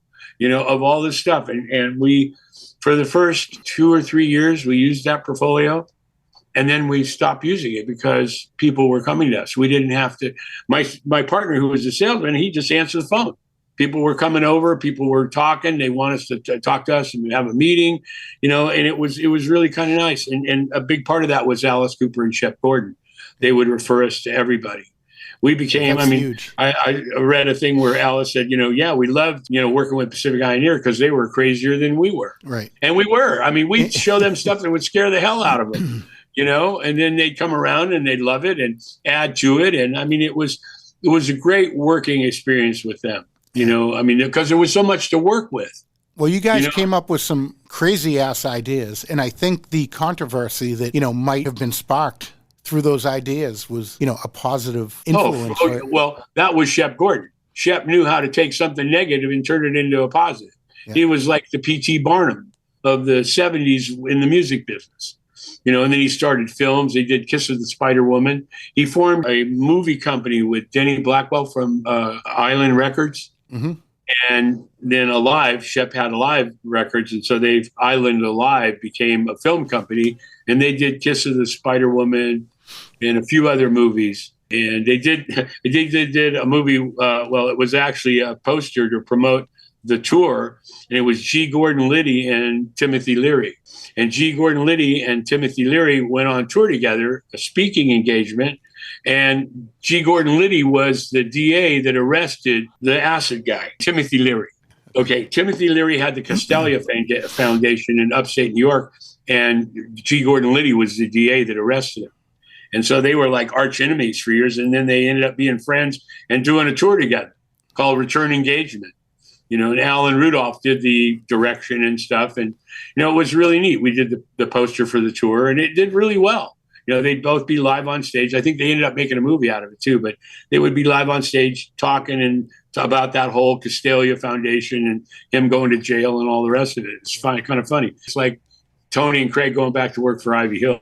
Speaker 2: of all this stuff. And we, for the first 2 or 3 years, we used that portfolio, and then we stopped using it because people were coming to us. We didn't have to. My partner, who was a salesman, he just answered the phone. People were coming over. People were talking. They want us to talk to us and have a meeting, and it was really kind of nice. And a big part of that was Alice Cooper and Shep Gordon. They would refer us to everybody. We became,
Speaker 1: huge.
Speaker 2: I read a thing where Alice said, we loved, working with Pacific Pioneer because they were crazier than we were.
Speaker 1: Right.
Speaker 2: And we were. I mean, we'd show them stuff that would scare the hell out of them, and then they'd come around and they'd love it and add to it. And I mean, it was a great working experience with them, because there was so much to work with.
Speaker 1: Well, you guys came up with some crazy ass ideas. And I think the controversy that, might have been sparked through those ideas was, a positive influence.
Speaker 2: Well, that was Shep Gordon. Shep knew how to take something negative and turn it into a positive. Yeah. He was like the P.T. Barnum of the 70s in the music business. And then he started films. He did Kiss of the Spider Woman. He formed a movie company with Denny Blackwell from Island Records.
Speaker 1: Mm-hmm.
Speaker 2: And then Alive, Shep had Alive Records. And so Island Alive became a film company. And they did Kiss of the Spider Woman and a few other movies. And they did a movie. It was actually a poster to promote the tour. And it was G. Gordon Liddy and Timothy Leary. And G. Gordon Liddy and Timothy Leary went on tour together, a speaking engagement. And G. Gordon Liddy was the DA that arrested the acid guy, Timothy Leary. Okay, Timothy Leary had the Castalia Foundation in upstate New York, and G. Gordon Liddy was the DA that arrested him. And so they were like arch enemies for years, and then they ended up being friends and doing a tour together called Return Engagement. And Alan Rudolph did the direction and stuff, and it was really neat. We did the poster for the tour, and it did really well. They'd both be live on stage. I think they ended up making a movie out of it too, but they would be live on stage talking and about that whole Castalia Foundation and him going to jail and all the rest of it. It's kind of funny. It's like Tony and Craig going back to work for Ivy Hill.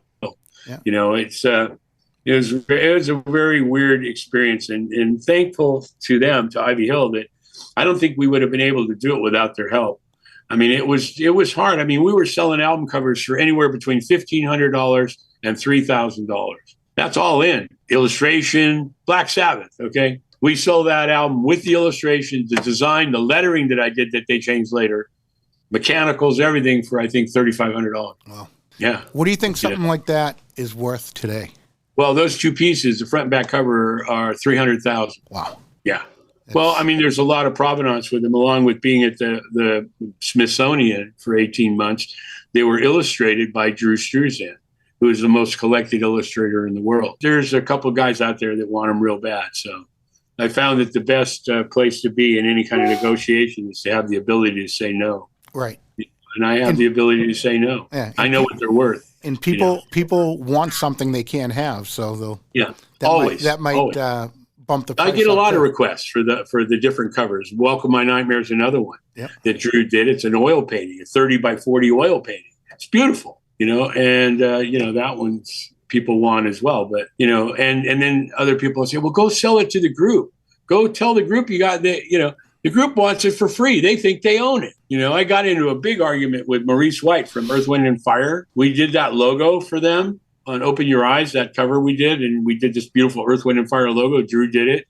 Speaker 1: Yeah.
Speaker 2: It was a very weird experience, and thankful to them, to Ivy Hill, that I don't think we would have been able to do it without their help. I mean, it was hard. I mean, we were selling album covers for anywhere between $1,500 and $3,000. That's all in. Illustration, Black Sabbath, okay? We sold that album with the illustration, the design, the lettering that I did that they changed later, mechanicals, everything for, I think, $3,500.
Speaker 1: Wow.
Speaker 2: Yeah.
Speaker 1: What do you think something like that is worth today?
Speaker 2: Well, those two pieces, the front and back cover, are $300,000.
Speaker 1: Wow.
Speaker 2: Yeah. Well, I mean, there's a lot of provenance with them, along with being at the Smithsonian for 18 months. They were illustrated by Drew Struzan, who is the most collected illustrator in the world. There's a couple of guys out there that want them real bad. So I found that the best place to be in any kind of negotiation is to have the ability to say no.
Speaker 1: Right.
Speaker 2: And I have the ability to say no.
Speaker 1: Yeah,
Speaker 2: I know what they're worth.
Speaker 1: And people want something they can't have, so they'll.
Speaker 2: Yeah,
Speaker 1: that
Speaker 2: always.
Speaker 1: Might bump the price
Speaker 2: I get a
Speaker 1: up
Speaker 2: lot
Speaker 1: too.
Speaker 2: of requests for the different covers. Welcome My Nightmare is another one that Drew did. It's an oil painting, a 30 by 40 oil painting. It's beautiful, and that one's people want as well. But and then other people say, well, go sell it to the group. Go tell the group you got the group wants it for free. They think they own it. I got into a big argument with Maurice White from Earth, Wind and Fire. We did that logo for them on Open Your Eyes, that cover we did, and we did this beautiful Earth, Wind and Fire logo. Drew did it,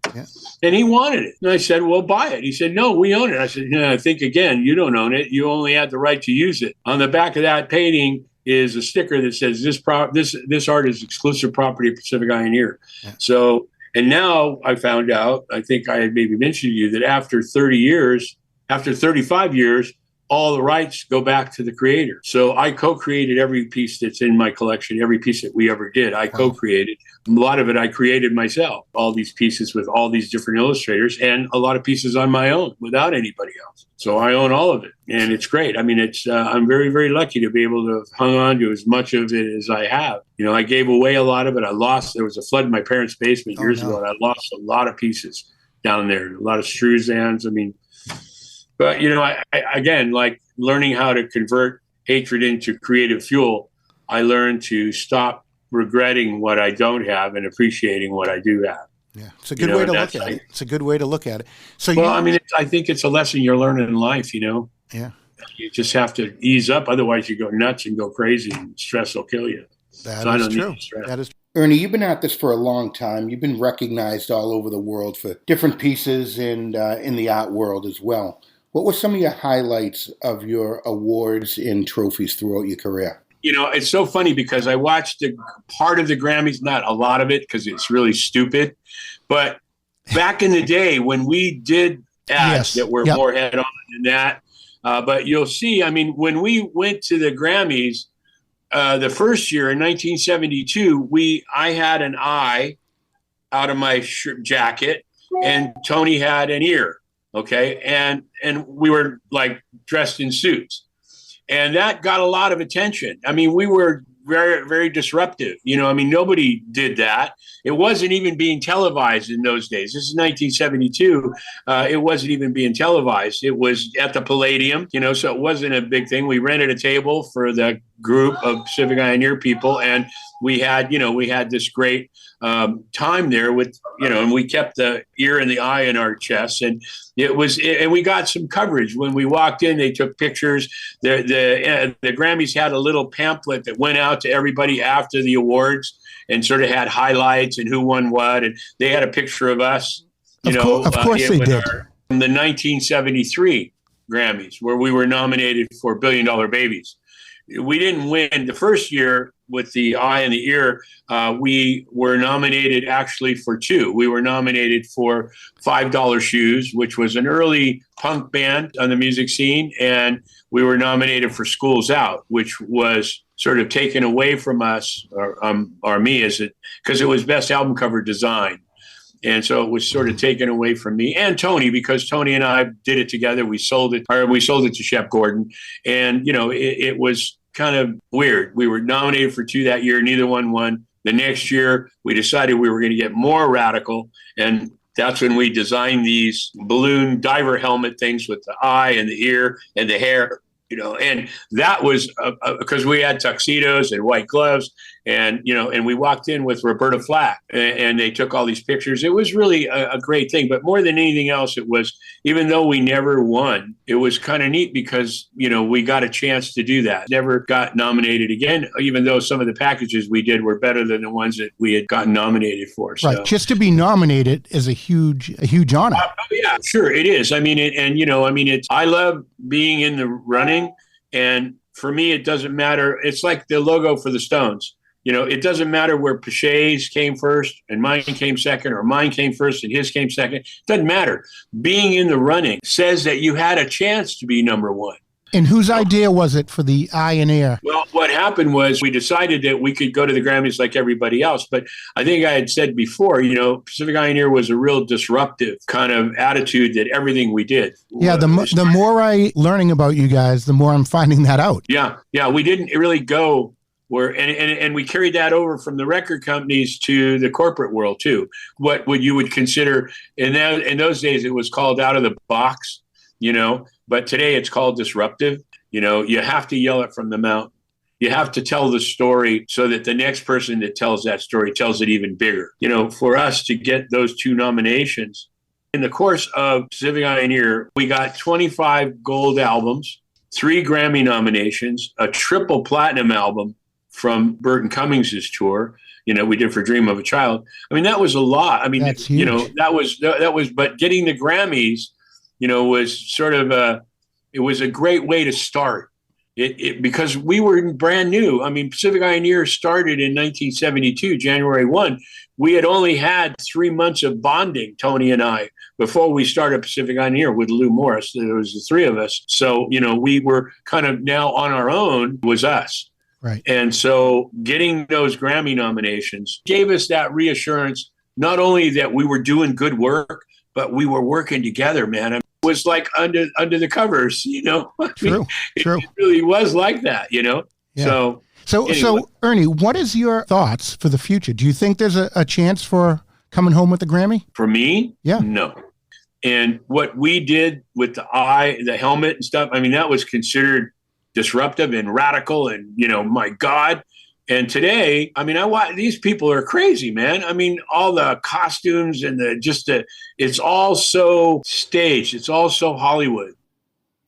Speaker 2: and he wanted it. And I said, well, buy it. He said, no, we own it. I said, I think, again, you don't own it. You only had the right to use it. On the back of that painting is a sticker that says, this art is exclusive property of Pacific Eye and Ear. Yeah. So, and now I found out, I think I had maybe mentioned to you, that after 35 years, all the rights go back to the creator. So I co-created every piece that's in my collection, every piece that we ever did. I co-created. A lot of it I created myself, all these pieces with all these different illustrators, and a lot of pieces on my own without anybody else. So I own all of it, and it's great. I mean, I'm very, very lucky to be able to have hung on to as much of it as I have. I gave away a lot of it. There was a flood in my parents' basement years ago, and I lost a lot of pieces down there, a lot of Struzans. I mean, but, I again, like learning how to convert hatred into creative fuel, I learned to stop regretting what I don't have and appreciating what I do have.
Speaker 1: Yeah, it's a good way to look at it. It's a good way to look at it. So,
Speaker 2: I think it's a lesson you're learning in life, Yeah. You just have to ease up. Otherwise, you go nuts and go crazy, and stress will kill you.
Speaker 1: That is true. That is true. Ernie, you've been at this for a long time. You've been recognized all over the world for different pieces and in the art world as well. What were some of your highlights of your awards and trophies throughout your career?
Speaker 2: It's so funny because I watched part of the Grammys, not a lot of it because it's really stupid. But back in the day when we did ads that were more head on than that. But you'll see, when we went to the Grammys the first year in 1972, I had an eye out of my jacket and Tony had an ear. Okay. And we were like dressed in suits, and that got a lot of attention. We were very, very disruptive. Nobody did that. It wasn't even being televised in those days. This is 1972. It wasn't even being televised. It was at the Palladium, so it wasn't a big thing. We rented a table for the group of Pacific Eye and Ear people, and we had this great time there with, and we kept the ear and the eye in our chests, and and we got some coverage when we walked in. They took pictures. The Grammys had a little pamphlet that went out to everybody after the awards and sort of had highlights and who won what, and they had a picture of us. Of
Speaker 1: course they did.
Speaker 2: From the 1973 Grammys, where we were nominated for $1 Billion Babies. We didn't win the first year with the eye and the ear. We were nominated actually for two. We were nominated for $5 Shoes, which was an early punk band on the music scene. And we were nominated for Schools Out, which was sort of taken away from us, or me, because it was best album cover design. And so it was sort of taken away from me and Tony, because Tony and I did it together. We sold it to Shep Gordon. And, it was kind of weird. We were nominated for two that year. Neither one won. The next year, we decided we were going to get more radical. And that's when we designed these balloon diver helmet things with the eye and the ear and the hair. And that was because we had tuxedos and white gloves, and we walked in with Roberta Flack, and they took all these pictures. It was really a great thing. But more than anything else, it was, even though we never won, it was kind of neat because, we got a chance to do that. Never got nominated again, even though some of the packages we did were better than the ones that we had gotten nominated for. So.
Speaker 1: Right. Just to be nominated is a huge honor.
Speaker 2: Yeah, sure. It is. I love being in the running. And for me, it doesn't matter. It's like the logo for the Stones. It doesn't matter where Pichet's came first and mine came second, or mine came first and his came second. It doesn't matter. Being in the running says that you had a chance to be number one.
Speaker 1: And whose idea was it for the eye and ear?
Speaker 2: Well, what happened was we decided that we could go to the Grammys like everybody else. But I think I had said before, Pacific Eye and Ear was a real disruptive kind of attitude that everything we did.
Speaker 1: Yeah, the more I learning about you guys, the more I'm finding that out.
Speaker 2: Yeah. We didn't really go and we carried that over from the record companies to the corporate world too. What would you would consider in those days, it was called out of the box, but today it's called disruptive. You have to yell it from the mountain. You have to tell the story so that the next person that tells that story tells it even bigger. For us to get those 2 nominations in the course of Pacific Pioneer, we got 25 gold albums, 3 Grammy nominations, a triple platinum album from Burton Cummings' tour, we did for Dream of a Child. I mean, that was a lot. I mean,
Speaker 1: that's huge.
Speaker 2: that was, but getting the Grammys, was sort of it was a great way to start it because we were brand new. I mean, Pacific Pioneer started in 1972, January 1. We had only had 3 months of bonding, Tony and I, before we started Pacific Pioneer with Lou Morris. There was the 3 of us. So, we were kind of now on our own, was us.
Speaker 1: Right.
Speaker 2: And so getting those Grammy nominations gave us that reassurance, not only that we were doing good work, but we were working together, man. I mean, it was like under the covers,
Speaker 1: True.
Speaker 2: It really was like that,
Speaker 1: Yeah.
Speaker 2: So
Speaker 1: So Ernie, what is your thoughts for the future? Do you think there's a chance for coming home with the Grammy?
Speaker 2: For me?
Speaker 1: Yeah.
Speaker 2: No. And what we did with the helmet and stuff, I mean, that was considered disruptive and radical and, my God. And today, I mean, these people are crazy, man. I mean, all the costumes and it's all so staged. It's all so Hollywood.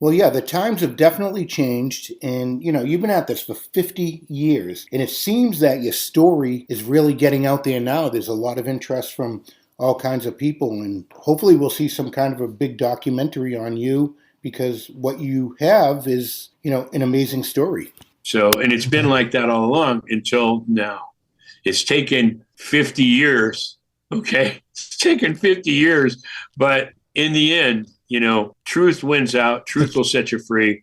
Speaker 1: Well, yeah, the times have definitely changed. And, you've been at this for 50 years. And it seems that your story is really getting out there now. There's a lot of interest from all kinds of people. And hopefully we'll see some kind of a big documentary on you, because what you have is, an amazing story.
Speaker 2: So, and it's been like that all along until now. It's taken 50 years. Okay. It's taken 50 years. But in the end, truth wins out. Truth will set you free.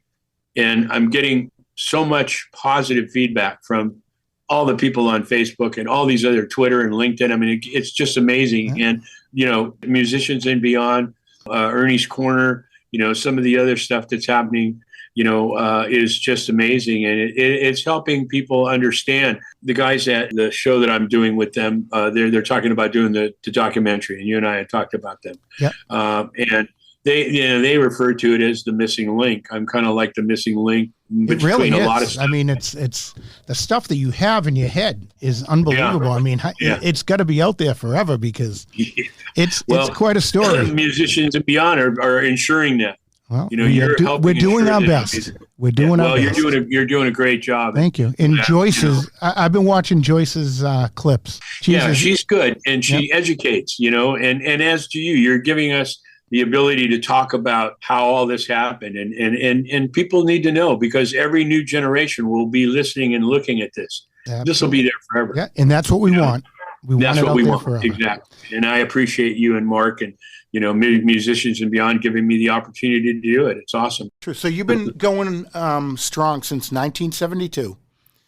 Speaker 2: And I'm getting so much positive feedback from all the people on Facebook and all these other Twitter and LinkedIn. I mean, it's just amazing.
Speaker 1: Yeah.
Speaker 2: And, Musicians and Beyond, Ernie's Corner, some of the other stuff that's happening, is just amazing. And it's helping people understand. The guys at the show that I'm doing with them, they're talking about doing the documentary, and you and I had talked about them.
Speaker 1: Yeah.
Speaker 2: And they refer to it as the missing link. I'm kind of like the missing link between
Speaker 1: really
Speaker 2: a
Speaker 1: is.
Speaker 2: lot of stuff.
Speaker 1: I mean, it's the stuff that you have in your head is unbelievable.
Speaker 2: Yeah.
Speaker 1: I mean, it's got to be out there forever, because it's quite a story.
Speaker 2: Musicians and Beyond are ensuring that.
Speaker 1: Well,
Speaker 2: we're
Speaker 1: doing our best. We're doing our best.
Speaker 2: You're doing a great job.
Speaker 1: Thank you. And Joyce's, I've been watching Joyce's clips.
Speaker 2: She's good, and she educates. And as to you, you're giving us the ability to talk about how all this happened, and people need to know, because every new generation will be listening and looking at this. Absolutely. This will be there forever.
Speaker 1: Yeah, and that's what we want.
Speaker 2: That's what we want.
Speaker 1: Forever.
Speaker 2: Exactly. And I appreciate you and Mark and Musicians and Beyond giving me the opportunity to do it. It's awesome.
Speaker 1: True. So you've been going strong since 1972.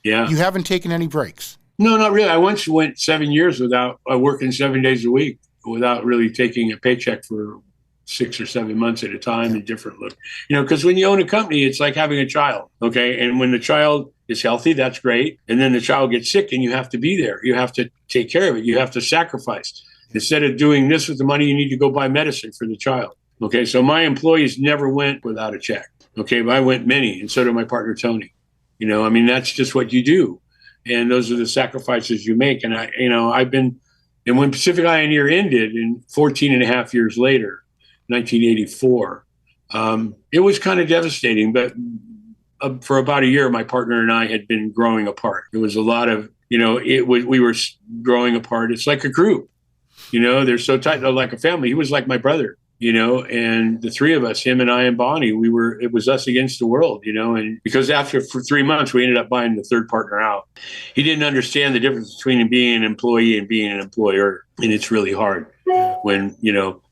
Speaker 2: Yeah.
Speaker 1: You haven't taken any breaks.
Speaker 2: No, not really. I once went 7 years without working 7 days a week without really taking a paycheck for 6 or 7 months at a time. And different look, because when you own a company, it's like having a child. Okay. And when the child is healthy, that's great. And then the child gets sick and you have to be there. You have to take care of it. You have to sacrifice. Instead of doing this with the money, you need to go buy medicine for the child. Okay. So my employees never went without a check. Okay. But I went many, and so did my partner, Tony. That's just what you do. And those are the sacrifices you make. And and when Pacific Pioneer ended in 14 and a half years later, 1984, it was kind of devastating, but for about a year, my partner and I had been growing apart. It was a lot of, we were growing apart. It's like a group, they're so tight, they're like a family. He was like my brother, and the 3 of us, him and I and Bonnie, it was us against the world, and because for 3 months, we ended up buying the 3rd partner out. He didn't understand the difference between being an employee and being an employer. And it's really hard when,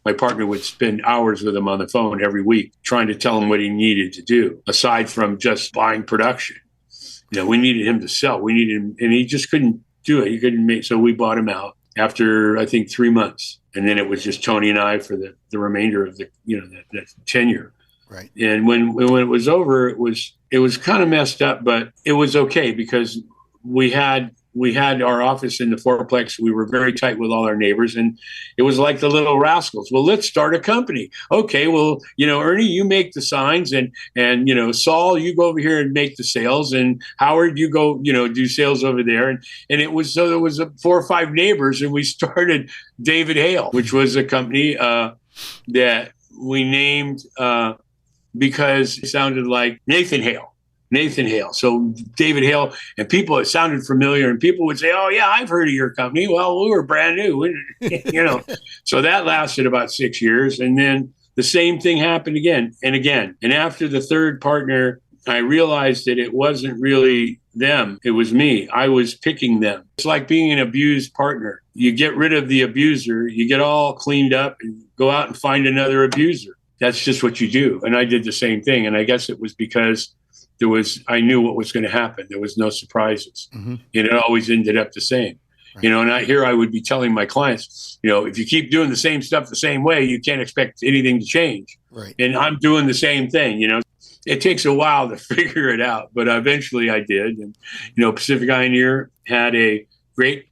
Speaker 2: my partner would spend hours with him on the phone every week trying to tell him what he needed to do, aside from just buying production. We needed him to sell. We needed him, and he just couldn't do it. He couldn't make, so we bought him out after, I think, 3 months. And then it was just Tony and I for the remainder of the, that tenure.
Speaker 1: Right.
Speaker 2: And when it was over, it was kind of messed up, but it was okay, because we had our office in the fourplex. We were very tight with all our neighbors, and it was like the Little Rascals. Well, let's start a company. Okay, well, Ernie, you make the signs, and Saul, you go over here and make the sales, and Howard, you go, do sales over there. And it was, so there was 4 or 5 neighbors, and we started David Hale, which was a company that we named because it sounded like Nathan Hale. So David Hale, and people, it sounded familiar, and people would say, "Oh yeah, I've heard of your company." Well, we were brand new, So that lasted about 6 years, and then the same thing happened again and again. And after the third partner, I realized that it wasn't really them; it was me. I was picking them. It's like being an abused partner. You get rid of the abuser, you get all cleaned up, and go out and find another abuser. That's just what you do. And I did the same thing. And I guess it was because I knew what was going to happen. There was no surprises. Mm-hmm. And it always ended up the same. Right. And I would be telling my clients, if you keep doing the same stuff the same way, you can't expect anything to change. Right. And I'm doing the same thing. It takes a while to figure it out, but eventually I did. And, Pacific Eye and Ear had a great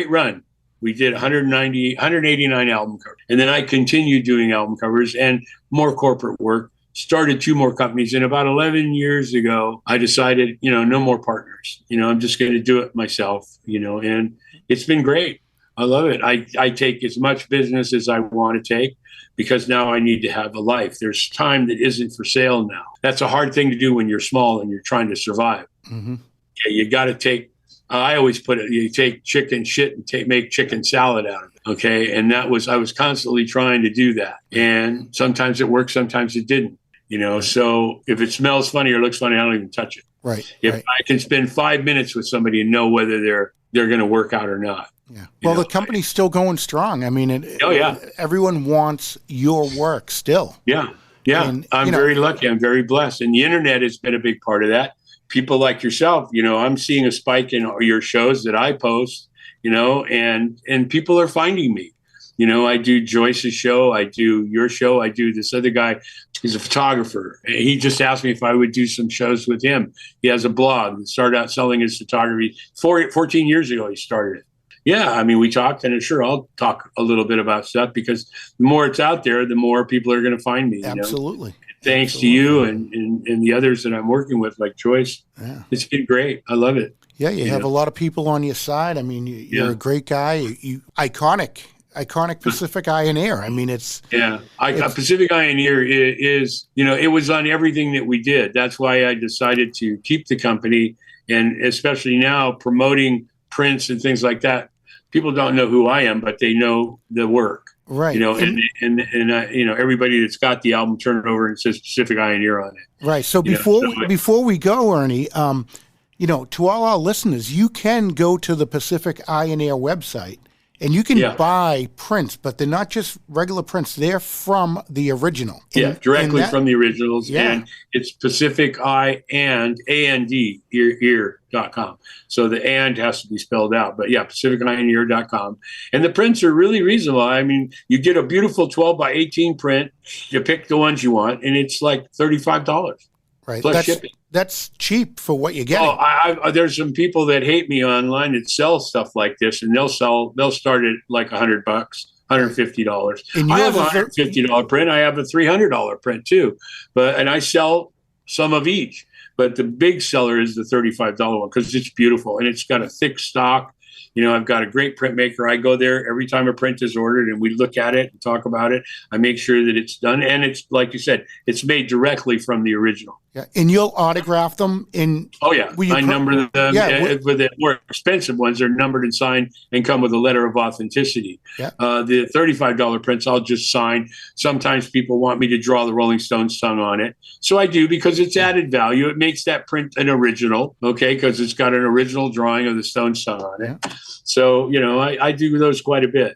Speaker 2: run. We did 189 album covers. And then I continued doing album covers and more corporate work. Started 2 more companies, and about 11 years ago, I decided, no more partners. I'm just going to do it myself, and it's been great. I love it. I take as much business as I want to take because now I need to have a life. There's time that isn't for sale now. That's a hard thing to do when you're small and you're trying to survive. Mm-hmm. Yeah, you got to take, I always put it, you take chicken shit and make chicken salad out of it. Okay. And I was constantly trying to do that. And sometimes it worked, sometimes it didn't. So if it smells funny or looks funny, I don't even touch it.
Speaker 1: Right.
Speaker 2: If I can spend 5 minutes with somebody and know whether they're going to work out or not.
Speaker 1: Yeah. Well, the company's still going strong. I mean, everyone wants your work still.
Speaker 2: Yeah. Yeah. And, I'm very lucky. I'm very blessed. And the internet has been a big part of that. People like yourself, I'm seeing a spike in your shows that I post, and people are finding me. I do Joyce's show. I do your show. I do this other guy. He's a photographer. He just asked me if I would do some shows with him. He has a blog and started out selling his photography. 14 years ago, he started it. Yeah, I mean, we talked, and sure, I'll talk a little bit about stuff because the more it's out there, the more people are going to find me.
Speaker 1: Absolutely.
Speaker 2: Thanks to you and the others that I'm working with, like Joyce. Yeah. It's been great. I love it.
Speaker 1: Yeah, you have a lot of people on your side. I mean, you're a great guy. You iconic Pacific Eye and Ear. I mean, Pacific Eye and Ear is, it was on everything that we did. That's why I decided to keep the company, and especially now promoting prints and things like that. People don't know who I am, but they know the work. Right.
Speaker 2: And everybody that's got the album, turn it over and it says Pacific Eye and Ear on it.
Speaker 1: Right. So before we go, Ernie, to all our listeners, you can go to the Pacific Eye and Ear website. And you can buy prints, but they're not just regular prints. They're from the original.
Speaker 2: Directly from the originals. Yeah. And it's Pacific Eye and A-N-D, ear.com. So the and has to be spelled out. But Pacific Eye and ear.com. And the prints are really reasonable. I mean, you get a beautiful 12 by 18 print. You pick the ones you want, and it's like $35.
Speaker 1: Right.
Speaker 2: Plus shipping.
Speaker 1: That's cheap for what you're getting.
Speaker 2: There's some people that hate me online that sell stuff like this, and they'll start at like $100, $150. I have a $150 print. I have a $300 print too, and I sell some of each. But the big seller is the $35 one because it's beautiful and it's got a thick stock. I've got a great printmaker. I go there every time a print is ordered and we look at it and talk about it. I make sure that it's done. And it's, like you said, it's made directly from the original.
Speaker 1: Yeah. And you'll autograph them
Speaker 2: I number them. With the more expensive ones, they're numbered and signed and come with a letter of authenticity. Yeah. The $35 prints, I'll just sign. Sometimes people want me to draw the Rolling Stones tongue on it. So I do because it's added value. It makes that print an original, okay, because it's got an original drawing of the Stones tongue on it. Yeah. So, I do those quite a bit.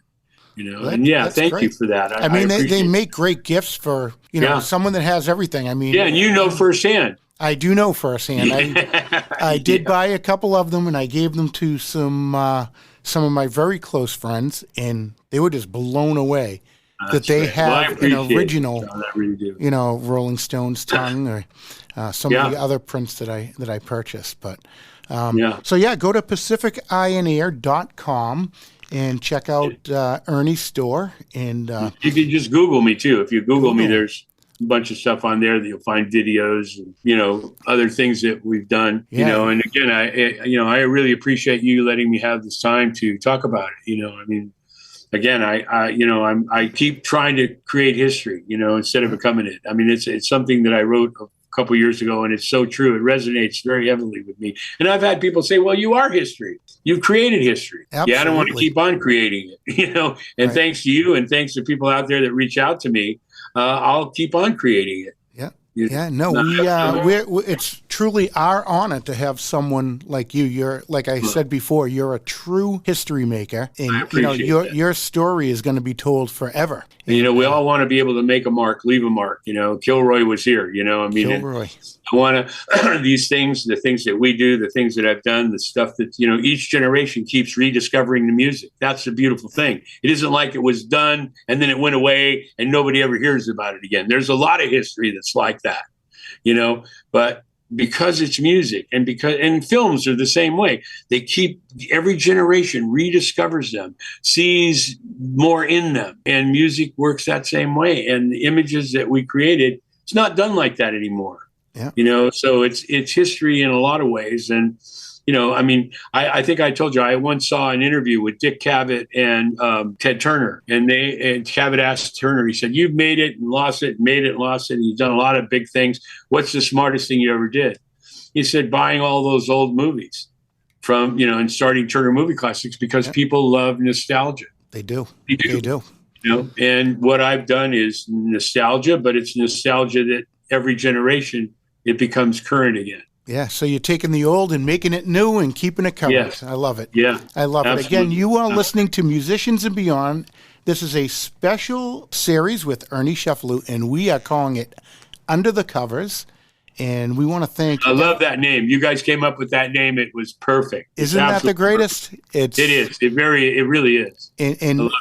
Speaker 2: Thank you for that.
Speaker 1: I mean, they make great gifts for, someone that has everything. I mean,
Speaker 2: and firsthand.
Speaker 1: I do know firsthand. I did buy a couple of them, and I gave them to some of my very close friends, and they were just blown away that they
Speaker 2: great. Well, I
Speaker 1: have an
Speaker 2: appreciate it,
Speaker 1: original,
Speaker 2: John, I really do.
Speaker 1: Rolling Stones tongue or some of the other prints that I purchased. But so go to pacificioneer.com and check out Ernie's store. And
Speaker 2: you can just Google me too. If you Google me, there's a bunch of stuff on there that you'll find videos and, other things that we've done, and again, I really appreciate you letting me have this time to talk about it. Again, I keep trying to create history, instead of becoming it. It's something that I wrote a couple years ago, and it's so true. It resonates very heavily with me. And I've had people say, well, you are history. You've created history.
Speaker 1: Absolutely.
Speaker 2: Yeah, I don't want to keep on creating it, and thanks to you and thanks to people out there that reach out to me, I'll keep on creating it.
Speaker 1: It's truly our honor to have someone like you. You're, like I said before, you're a true history maker, and your story is going to be told forever.
Speaker 2: And, we all want to be able to make a mark, leave a mark. Kilroy was here.
Speaker 1: Kilroy.
Speaker 2: I want to these things, the things that we do, the things that I've done, the stuff that each generation keeps rediscovering the music. That's the beautiful thing. It isn't like it was done and then it went away and nobody ever hears about it again. There's a lot of history that's like that, but because it's music and films are the same way. They keep, every generation rediscovers them, sees more in them, and music works that same way. And the images that we created, it's not done like that anymore. Yeah. So it's history in a lot of ways. And, I think I told you, I once saw an interview with Dick Cavett and Ted Turner, and Cavett asked Turner, he said, you've made it and lost it, made it and lost it, and you've done a lot of big things. What's the smartest thing you ever did? He said, buying all those old movies from, and starting Turner Movie Classics, because people love nostalgia.
Speaker 1: They do.
Speaker 2: They do. And what I've done is nostalgia, but it's nostalgia that every generation, it becomes current again.
Speaker 1: Yeah, so you're taking the old and making it new and keeping it current.
Speaker 2: Yes.
Speaker 1: I love it.
Speaker 2: Yeah,
Speaker 1: I love
Speaker 2: absolutely.
Speaker 1: it. Again, you are listening to Musicians and Beyond. This is a special series with Ernie Cefalu, and we are calling it Under the Covers. And we want to thank...
Speaker 2: I love that name. You guys came up with that name. It was perfect.
Speaker 1: Isn't that the greatest?
Speaker 2: It is. It really is.
Speaker 1: And and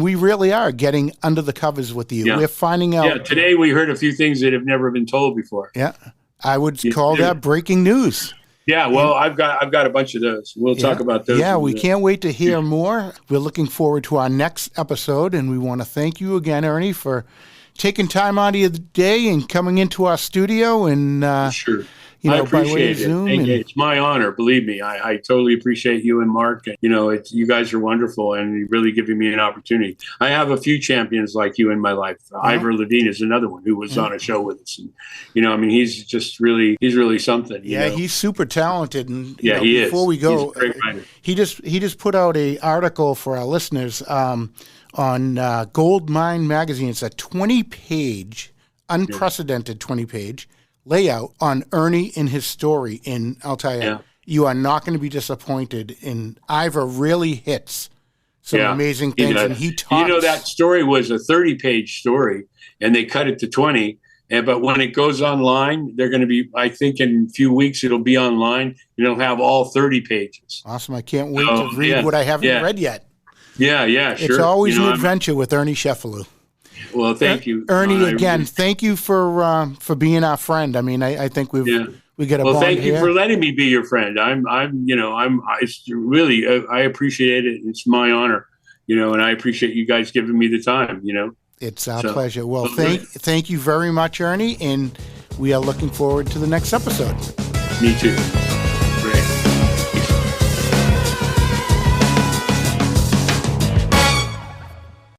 Speaker 1: we really are getting under the covers with you. Yeah. We're finding out...
Speaker 2: Yeah, today we heard a few things that have never been told before.
Speaker 1: Yeah. I would call that breaking news.
Speaker 2: Yeah, well, I've got a bunch of those. We'll talk about those.
Speaker 1: Yeah, we can't wait to hear more. We're looking forward to our next episode, and we want to thank you again, Ernie, for taking time out of your day and coming into our studio and
Speaker 2: sure. I appreciate it.
Speaker 1: Zoom.
Speaker 2: It's my honor. Believe me, I totally appreciate you and Mark. You guys are wonderful, and you're really giving me an opportunity. I have a few champions like you in my life. Ivor Levine is another one who was on a show with us, and he's just he's really something.
Speaker 1: He's super talented, and
Speaker 2: he is.
Speaker 1: Before we go,
Speaker 2: he's a great writer.
Speaker 1: He just put out a article for our listeners on Gold Mine magazine. It's a 20-page, unprecedented 20-page. layout on Ernie and his story, and I'll tell you, you are not going to be disappointed. And Ivor really hits some amazing things, and he talks.
Speaker 2: That story was a 30-page story, and they cut it to 20. But when it goes online, they're going to be, I think in a few weeks, it'll be online, and it'll have all 30 pages.
Speaker 1: Awesome. I can't wait to read what I haven't read yet.
Speaker 2: Yeah, sure.
Speaker 1: It's always an adventure with Ernie Cefalu.
Speaker 2: Well, thank you,
Speaker 1: Ernie. Again, thank you for being our friend. I think we get a bond.
Speaker 2: Well, thank you
Speaker 1: here.
Speaker 2: for letting me be your friend. It's really, I appreciate it. It's my honor, and I appreciate you guys giving me the time.
Speaker 1: It's our pleasure. Well, thank you very much, Ernie, and we are looking forward to the next episode.
Speaker 2: Me too.